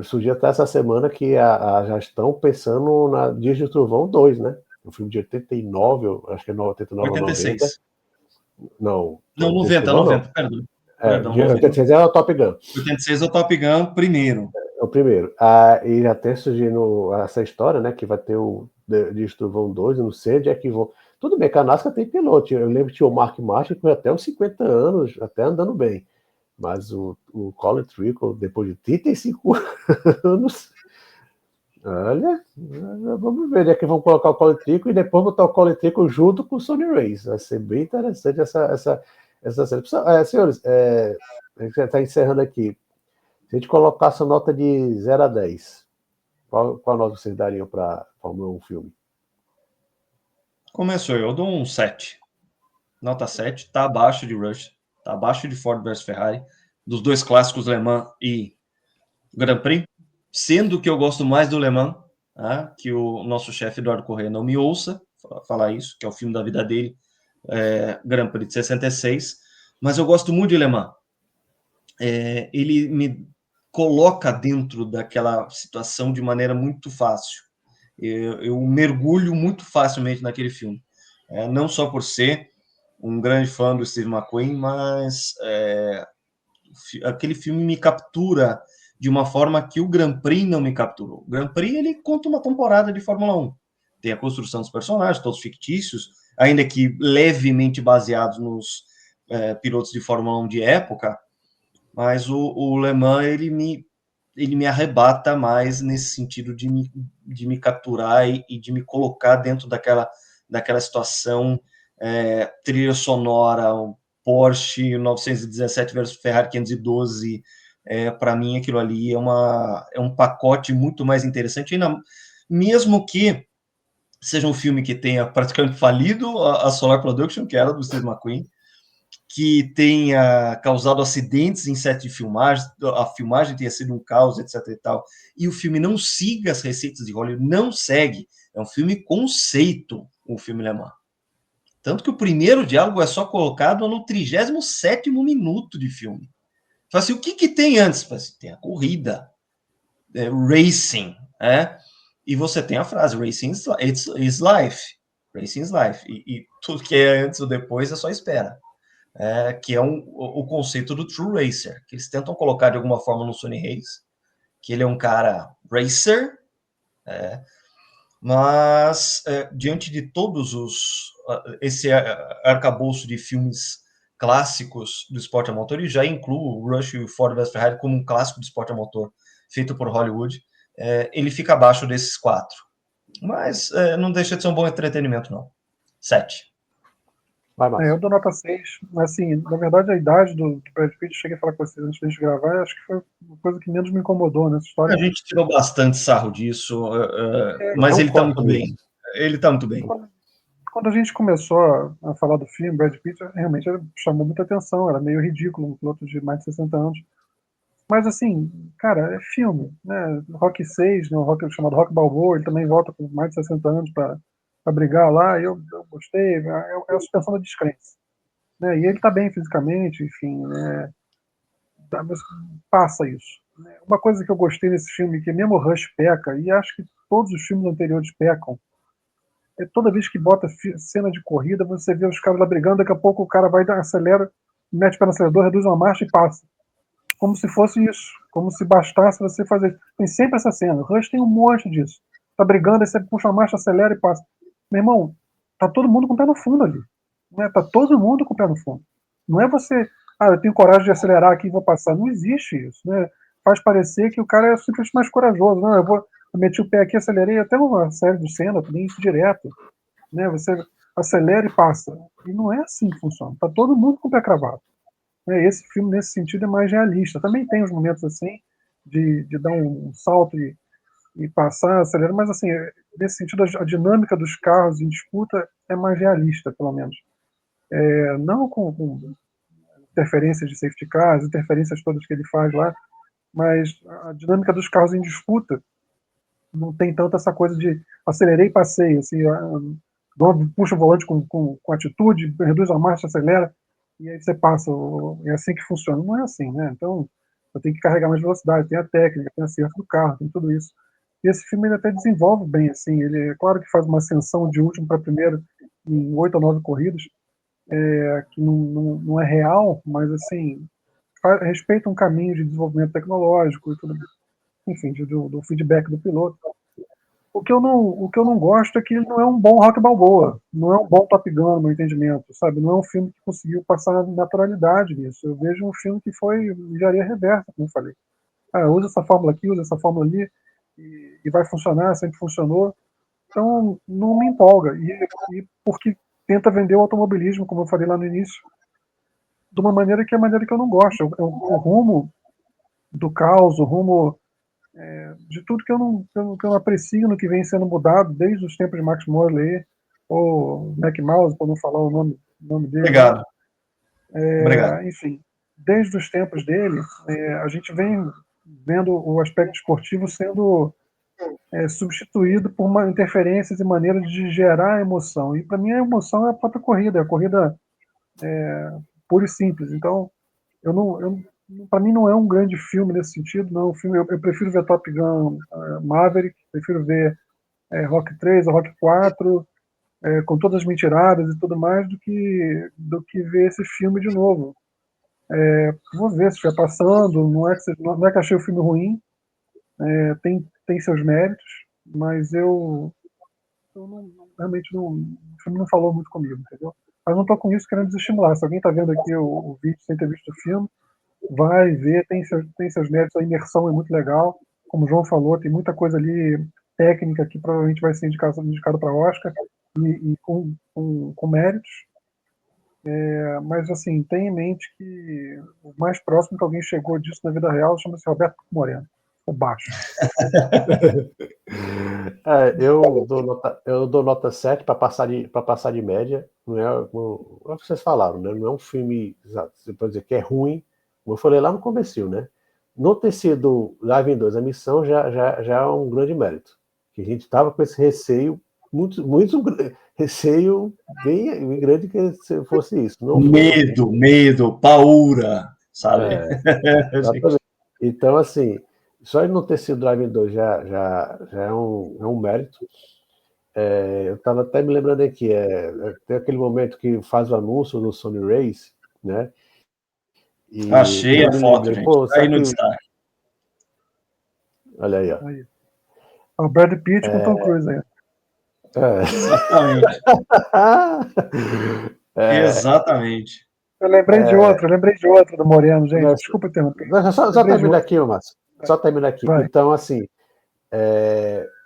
surgiu até essa semana que já estão pensando na Dias de Trovão 2, né? Um filme de 89, acho que é 89 ou 90. Não, 90, perdão. Perdão, 86 é o Top Gun. 86 é o Top Gun primeiro. É o primeiro. E já tem surgindo essa história, né? Que vai ter o Dias de Trovão 2, não sei onde é que vão. Tudo bem que a NASCAR tem piloto. Eu lembro que tinha o Mark Martin com até uns 50 anos, até andando bem. Mas o Colt Trickle, depois de 35 anos, olha, vamos ver, né, que vão colocar o Colt Trickle e depois botar o Colt Trickle junto com o Sonny Race. Vai ser bem interessante essa série. Senhores, a gente já está encerrando aqui. Se a gente colocasse a nota de 0 a 10, qual nota vocês dariam para Fórmula 1 filme? Começou, eu dou um 7. Nota 7, tá abaixo de Rush, tá abaixo de Ford versus Ferrari, dos dois clássicos Le Mans e Grand Prix, sendo que eu gosto mais do Le Mans, que o nosso chefe Eduardo Corrêa não me ouça falar isso, que é o filme da vida dele, Grand Prix de 66, mas eu gosto muito de Le Mans. Ele me coloca dentro daquela situação de maneira muito fácil. Eu mergulho muito facilmente naquele filme, não só por ser um grande fã do Steve McQueen, mas aquele filme me captura de uma forma que o Grand Prix não me capturou. O Grand Prix, ele conta uma temporada de Fórmula 1. Tem a construção dos personagens, todos fictícios, ainda que levemente baseados nos pilotos de Fórmula 1 de época, mas o Le Mans, ele me arrebata mais nesse sentido de me capturar e de me colocar dentro daquela situação, trilha sonora, um Porsche 917 versus Ferrari 512, para mim aquilo ali é um pacote muito mais interessante, ainda, mesmo que seja um filme que tenha praticamente falido a Solar Production, que era do Steve McQueen, que tenha causado acidentes em set de filmagem, a filmagem tenha sido um caos, etc e tal, e o filme não siga as receitas de Hollywood, não segue, é um filme conceito, o filme Le Mans. Tanto que o primeiro diálogo é só colocado no 37º minuto de filme. Fala assim, o que tem antes? Fala assim, tem a corrida, racing, e você tem a frase, racing is life, racing is life, e tudo que é antes ou depois é só espera. Que é o conceito do true racer, que eles tentam colocar de alguma forma no Sonny Hayes, que ele é um cara racer, mas diante de todos esse arcabouço de filmes clássicos do esporte a motor, e já inclui o Rush e o Ford vs Ferrari como um clássico do esporte a motor feito por Hollywood, ele fica abaixo desses 4. Mas não deixa de ser um bom entretenimento, não. 7. Vai, Márcio. Eu dou nota 6. Assim, na verdade, a idade do Brad Pitt, cheguei a falar com vocês antes da gente gravar, acho que foi uma coisa que menos me incomodou nessa história. A gente tirou bastante sarro disso, mas ele está muito bem. Ele está muito bem. Quando a gente começou a falar do filme, Brad Pitt realmente chamou muita atenção, era meio ridículo, um piloto de mais de 60 anos. Mas assim, cara, é filme, né? Rocky 6, né? Chamado Rocky Balboa, ele também volta com mais de 60 anos para brigar lá, eu gostei, é a suspensão da descrença. Né? E ele tá bem fisicamente, enfim, né? Passa isso. Uma coisa que eu gostei nesse filme, que mesmo o Rush peca, e acho que todos os filmes anteriores pecam, toda vez que bota cena de corrida, você vê os caras lá brigando, daqui a pouco o cara vai, acelera, mete o pé no acelerador, reduz uma marcha e passa. Como se fosse isso, como se bastasse você fazer. Tem sempre essa cena. O Rush tem um monte disso. Tá brigando, aí você puxa a marcha, acelera e passa. Meu irmão, tá todo mundo com o pé no fundo ali. Né? Tá todo mundo com o pé no fundo. Não é você, eu tenho coragem de acelerar aqui e vou passar. Não existe isso. Né? Faz parecer que o cara é simplesmente mais corajoso. Não, eu meti o pé aqui, acelerei. Até uma série do Senna, tem isso direto. Né? Você acelera e passa. E não é assim que funciona. Tá todo mundo com o pé cravado. Esse filme, nesse sentido, é mais realista. Também tem os momentos assim, de dar um salto e e passar, acelerar, mas assim, nesse sentido, a dinâmica dos carros em disputa é mais realista, pelo menos. Não com interferências de safety cars, interferências todas que ele faz lá, mas a dinâmica dos carros em disputa não tem tanto essa coisa de acelerei e passei, assim, puxa o volante com atitude, reduz a marcha, acelera, e aí você passa. É assim que funciona. Não é assim, né? Então, eu tenho que carregar mais velocidade, tem a técnica, tem a acerto do carro, tem tudo isso. E esse filme ele até desenvolve bem, assim, ele é claro que faz uma ascensão de último para primeiro em 8 ou 9 corridas, que não é real, mas assim, respeita um caminho de desenvolvimento tecnológico e tudo, enfim, do feedback do piloto. O que eu não gosto é que ele não é um bom Rock Balboa, não é um bom Top Gun, no meu entendimento, sabe? Não é um filme que conseguiu passar naturalidade nisso. Eu vejo um filme que foi engenharia reversa, como eu falei. Usa essa fórmula aqui, usa essa fórmula ali, e vai funcionar, sempre funcionou. Então, não me empolga. E porque tenta vender o automobilismo, como eu falei lá no início, de uma maneira que é a maneira que eu não gosto. O rumo do caos, o rumo de tudo que eu não aprecio no que vem sendo mudado desde os tempos de Max Morley ou Mac Mouse, por não falar o nome dele. Obrigado. Obrigado. Enfim, desde os tempos dele, a gente vem vendo o aspecto esportivo sendo substituído por interferências e maneiras de gerar emoção. E para mim a emoção é a própria corrida, a corrida pura e simples. Então, para mim não é um grande filme nesse sentido, não. Eu prefiro ver Top Gun Maverick, prefiro ver Rock 3 ou Rock 4, com todas as mentiradas e tudo mais, do que ver esse filme de novo. Vou ver se estiver passando, não é que achei o filme ruim, tem seus méritos, mas eu realmente o filme não falou muito comigo, entendeu? Mas não estou com isso querendo desestimular. Se alguém está vendo aqui o vídeo sem ter visto o filme, vai ver, tem seus méritos, a imersão é muito legal, como o João falou, tem muita coisa ali técnica que provavelmente vai ser indicado para Oscar, e com méritos, mas assim, tenha em mente que o mais próximo que alguém chegou disso na vida real chama-se Roberto Moreno, o baixo. Eu dou nota 7 para passar de média. Não é o que vocês falaram, né? Não é um filme, você pode dizer que é ruim, como eu falei lá no comecinho, né? Não ter sido Drive-In 2 a missão já é um grande mérito. Que a gente estava com esse receio, muito receio bem grande que fosse isso. Não medo, paura, sabe? Então, assim, só ele não ter sido Drive-In 2 já é um mérito. Eu estava até me lembrando aqui, tem aquele momento que faz o anúncio do Sony Race, né? E achei a foto, gente. Aí no destaque. Olha aí, ó. O Brad Pitt com Tom Cruise aí. Exatamente. Exatamente. Eu lembrei de outro do Moreno, gente. Desculpa interromper. Só terminar aqui, Márcio. Só terminar aqui. Vai. Então, assim,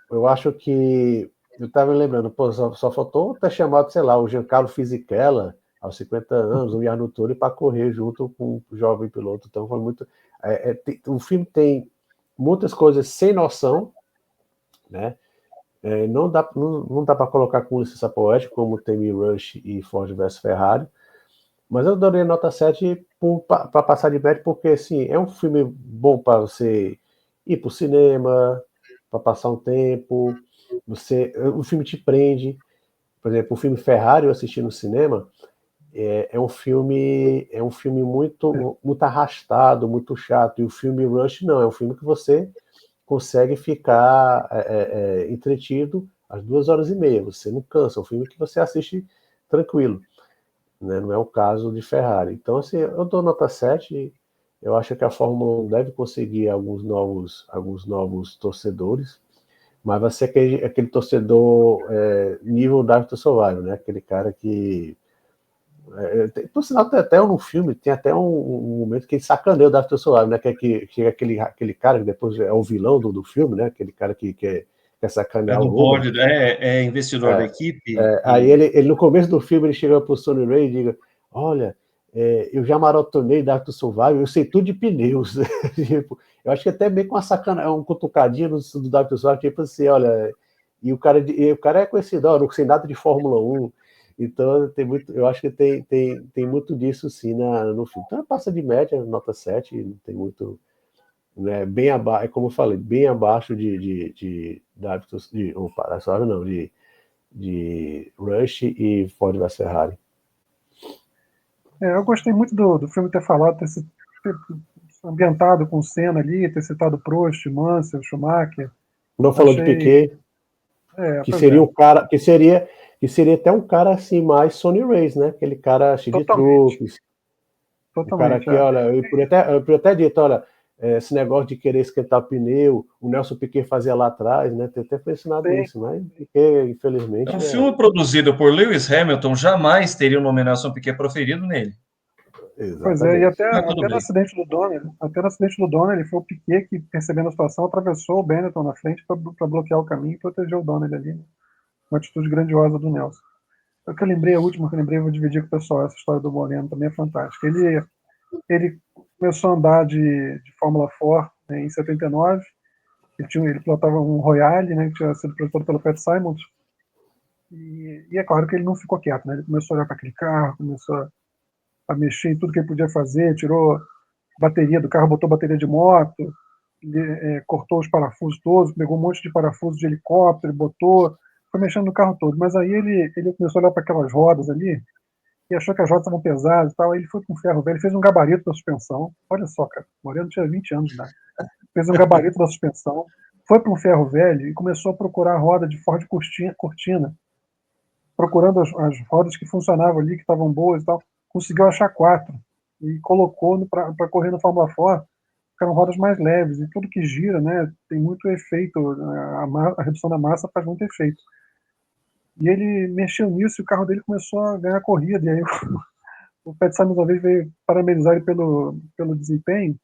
eu acho que eu estava me lembrando, só faltou ter chamado, sei lá, o Giancarlo Fisichella aos 50 anos, o Jarno Trulli, para correr junto com o jovem piloto. Então foi muito. O filme tem muitas coisas sem noção, né? Não dá para colocar com licença poética, como tem Rush e Ford vs Ferrari, mas eu daria nota 7 para passar de média, porque assim, é um filme bom para você ir para o cinema, para passar um tempo. O filme te prende. Por exemplo, o filme Ferrari eu assisti no cinema. É um filme muito arrastado, muito chato. E o filme Rush não, é um filme que você consegue ficar entretido às 2h30. Você não cansa, é um filme que você assiste tranquilo, né? Não é o caso de Ferrari. Então, assim, eu dou nota 7. Eu acho que a Fórmula 1 deve conseguir alguns novos torcedores, mas vai ser aquele torcedor nível Drive to Survive, né? Aquele cara que... por sinal, até no filme tem até um momento que ele sacaneia o Drive to Survive, né? Que chega aquele cara que depois é o vilão do filme, né? Aquele cara que quer sacanear o board, investidor da equipe. Aí ele, no começo do filme, ele chega pro Sonny Ray e diga: olha, eu já maratonei Drive to Survive, eu sei tudo de pneus. Tipo, Eu acho que até meio com uma sacana, um cutucadinho do David Soares, tipo assim, olha, e o cara é conhecido, ó, não sei nada de Fórmula 1, então tem muito, eu acho que tem muito disso sim no filme. Então passa de média, nota 7, não tem muito, né, bem abaixo, é como eu falei, bem abaixo de David, de Rush e Ford vs Ferrari. Eu gostei muito do filme ter falado, ter ambientado com Senna ali, ter citado Prost, Mansell, Schumacher. Não falou de Piquet, que seria um cara, que seria até um cara assim mais Sonny Race, né? Aquele cara cheio de truques. O cara que, olha, eu podia até dito, olha, esse negócio de querer esquentar pneu, o Nelson Piquet fazia lá atrás, né? Tem até mencionado isso, mas Piquet, infelizmente. Um filme produzido por Lewis Hamilton jamais teria o nome Nelson Piquet proferido nele. Exatamente. Pois é, e até no acidente do Donnelly, foi o Piquet que, percebendo a situação, atravessou o Benetton na frente para bloquear o caminho e proteger o Donnelly ali. Né? Uma atitude grandiosa do Nelson. O que eu lembrei, a última que eu lembrei, eu vou dividir com o pessoal, essa história do Moreno também é fantástica. Ele começou a andar de Fórmula 4, né, em 79, ele pilotava um Royale, né, que tinha sido pilotado pelo Pat Simons, e é claro que ele não ficou quieto, né, ele começou a olhar para aquele carro, começou a mexer em tudo que ele podia fazer, tirou bateria do carro, botou bateria de moto, cortou os parafusos todos, pegou um monte de parafusos de helicóptero, botou, foi mexendo no carro todo, mas aí ele começou a olhar para aquelas rodas ali, e achou que as rodas estavam pesadas e tal, aí ele foi com ferro velho, fez um gabarito da suspensão, olha só, cara, o Moreno tinha 20 anos, né? Fez um gabarito da suspensão, foi para um ferro velho e começou a procurar a roda de Ford Cortina, procurando as rodas que funcionavam ali, que estavam boas e tal, conseguiu achar 4 e colocou para correr no Fórmula 4, que eram rodas mais leves, e tudo que gira, né, tem muito efeito, a redução da massa faz muito efeito. E ele mexeu nisso e o carro dele começou a ganhar corrida, e aí o Pat Simons uma vez veio parabenizar ele pelo desempenho,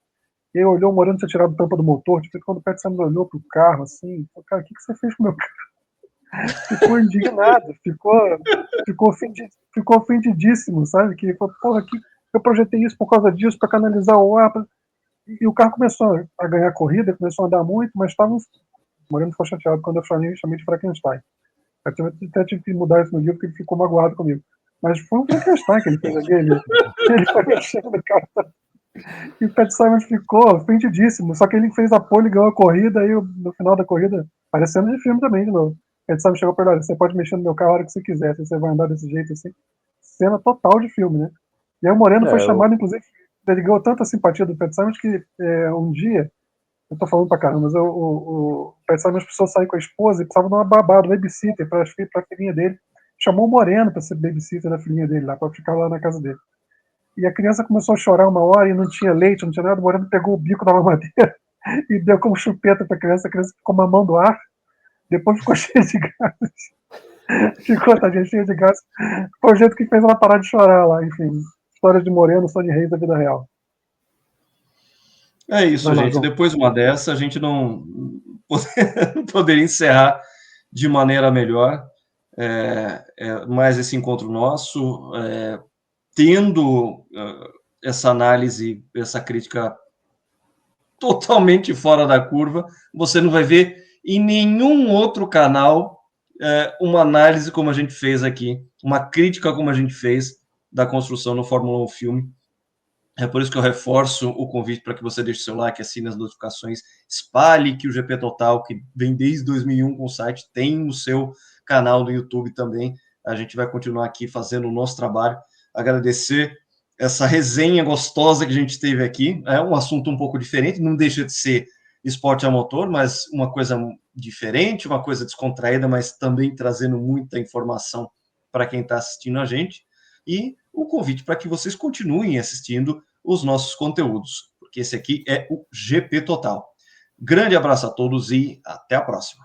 e aí olhou o Moreno tinha tirado a tampa do motor, tipo, quando o Pat Simons olhou pro carro, assim, falou, cara, o que você fez com o meu carro? Ficou indignado, ficou ofendidíssimo, sabe? Que falou, porra, eu projetei isso por causa disso, para canalizar o ar, e o carro começou a ganhar corrida, começou a andar muito, mas o Moreno ficou chateado quando eu chamei de Frankenstein. Eu até tive que mudar isso no livro, porque ele ficou magoado comigo. Mas foi um Frankenstein que ele fez aqui. Ele foi mexendo no carro. E o Pat Simons ficou ofendidíssimo. Só que ele fez a pole, ganhou a corrida, e no final da corrida, parecendo de filme também, de novo. O Pat Simons chegou para ele, você pode mexer no meu carro a hora que você quiser, se você vai andar desse jeito assim. Cena total de filme, né? E aí o Moreno foi chamado, inclusive, ele ganhou tanta simpatia do Pat Simons que um dia, eu tô falando pra caramba, mas o Pat Simons precisou sair com a esposa e precisava de uma babá, do babysitter pra filhinha dele. Chamou o Moreno pra ser babysitter da filhinha dele lá, pra ficar lá na casa dele. E a criança começou a chorar uma hora e não tinha leite, não tinha nada, o Moreno pegou o bico da mamadeira e deu como chupeta pra criança, a criança ficou mamando ar, depois ficou cheia de gases. Ficou, tadinha, cheia de gases. Foi o jeito que fez ela parar de chorar lá, enfim. História de Moreno, Sonny Reis da vida real. É isso, gente. Depois de uma dessa, a gente não poderia encerrar de maneira melhor mais esse encontro nosso, tendo essa análise, essa crítica totalmente fora da curva. Você não vai ver em nenhum outro canal uma análise como a gente fez aqui, uma crítica como a gente fez da construção no Fórmula 1 Filme. É por isso que eu reforço o convite para que você deixe seu like, assine as notificações, espalhe que o GP Total, que vem desde 2001 com o site, tem o seu canal no YouTube também. A gente vai continuar aqui fazendo o nosso trabalho. Agradecer essa resenha gostosa que a gente teve aqui. É um assunto um pouco diferente, não deixa de ser esporte a motor, mas uma coisa diferente, uma coisa descontraída, mas também trazendo muita informação para quem está assistindo a gente. E o convite para que vocês continuem assistindo os nossos conteúdos, porque esse aqui é o GP Total. Grande abraço a todos e até a próxima.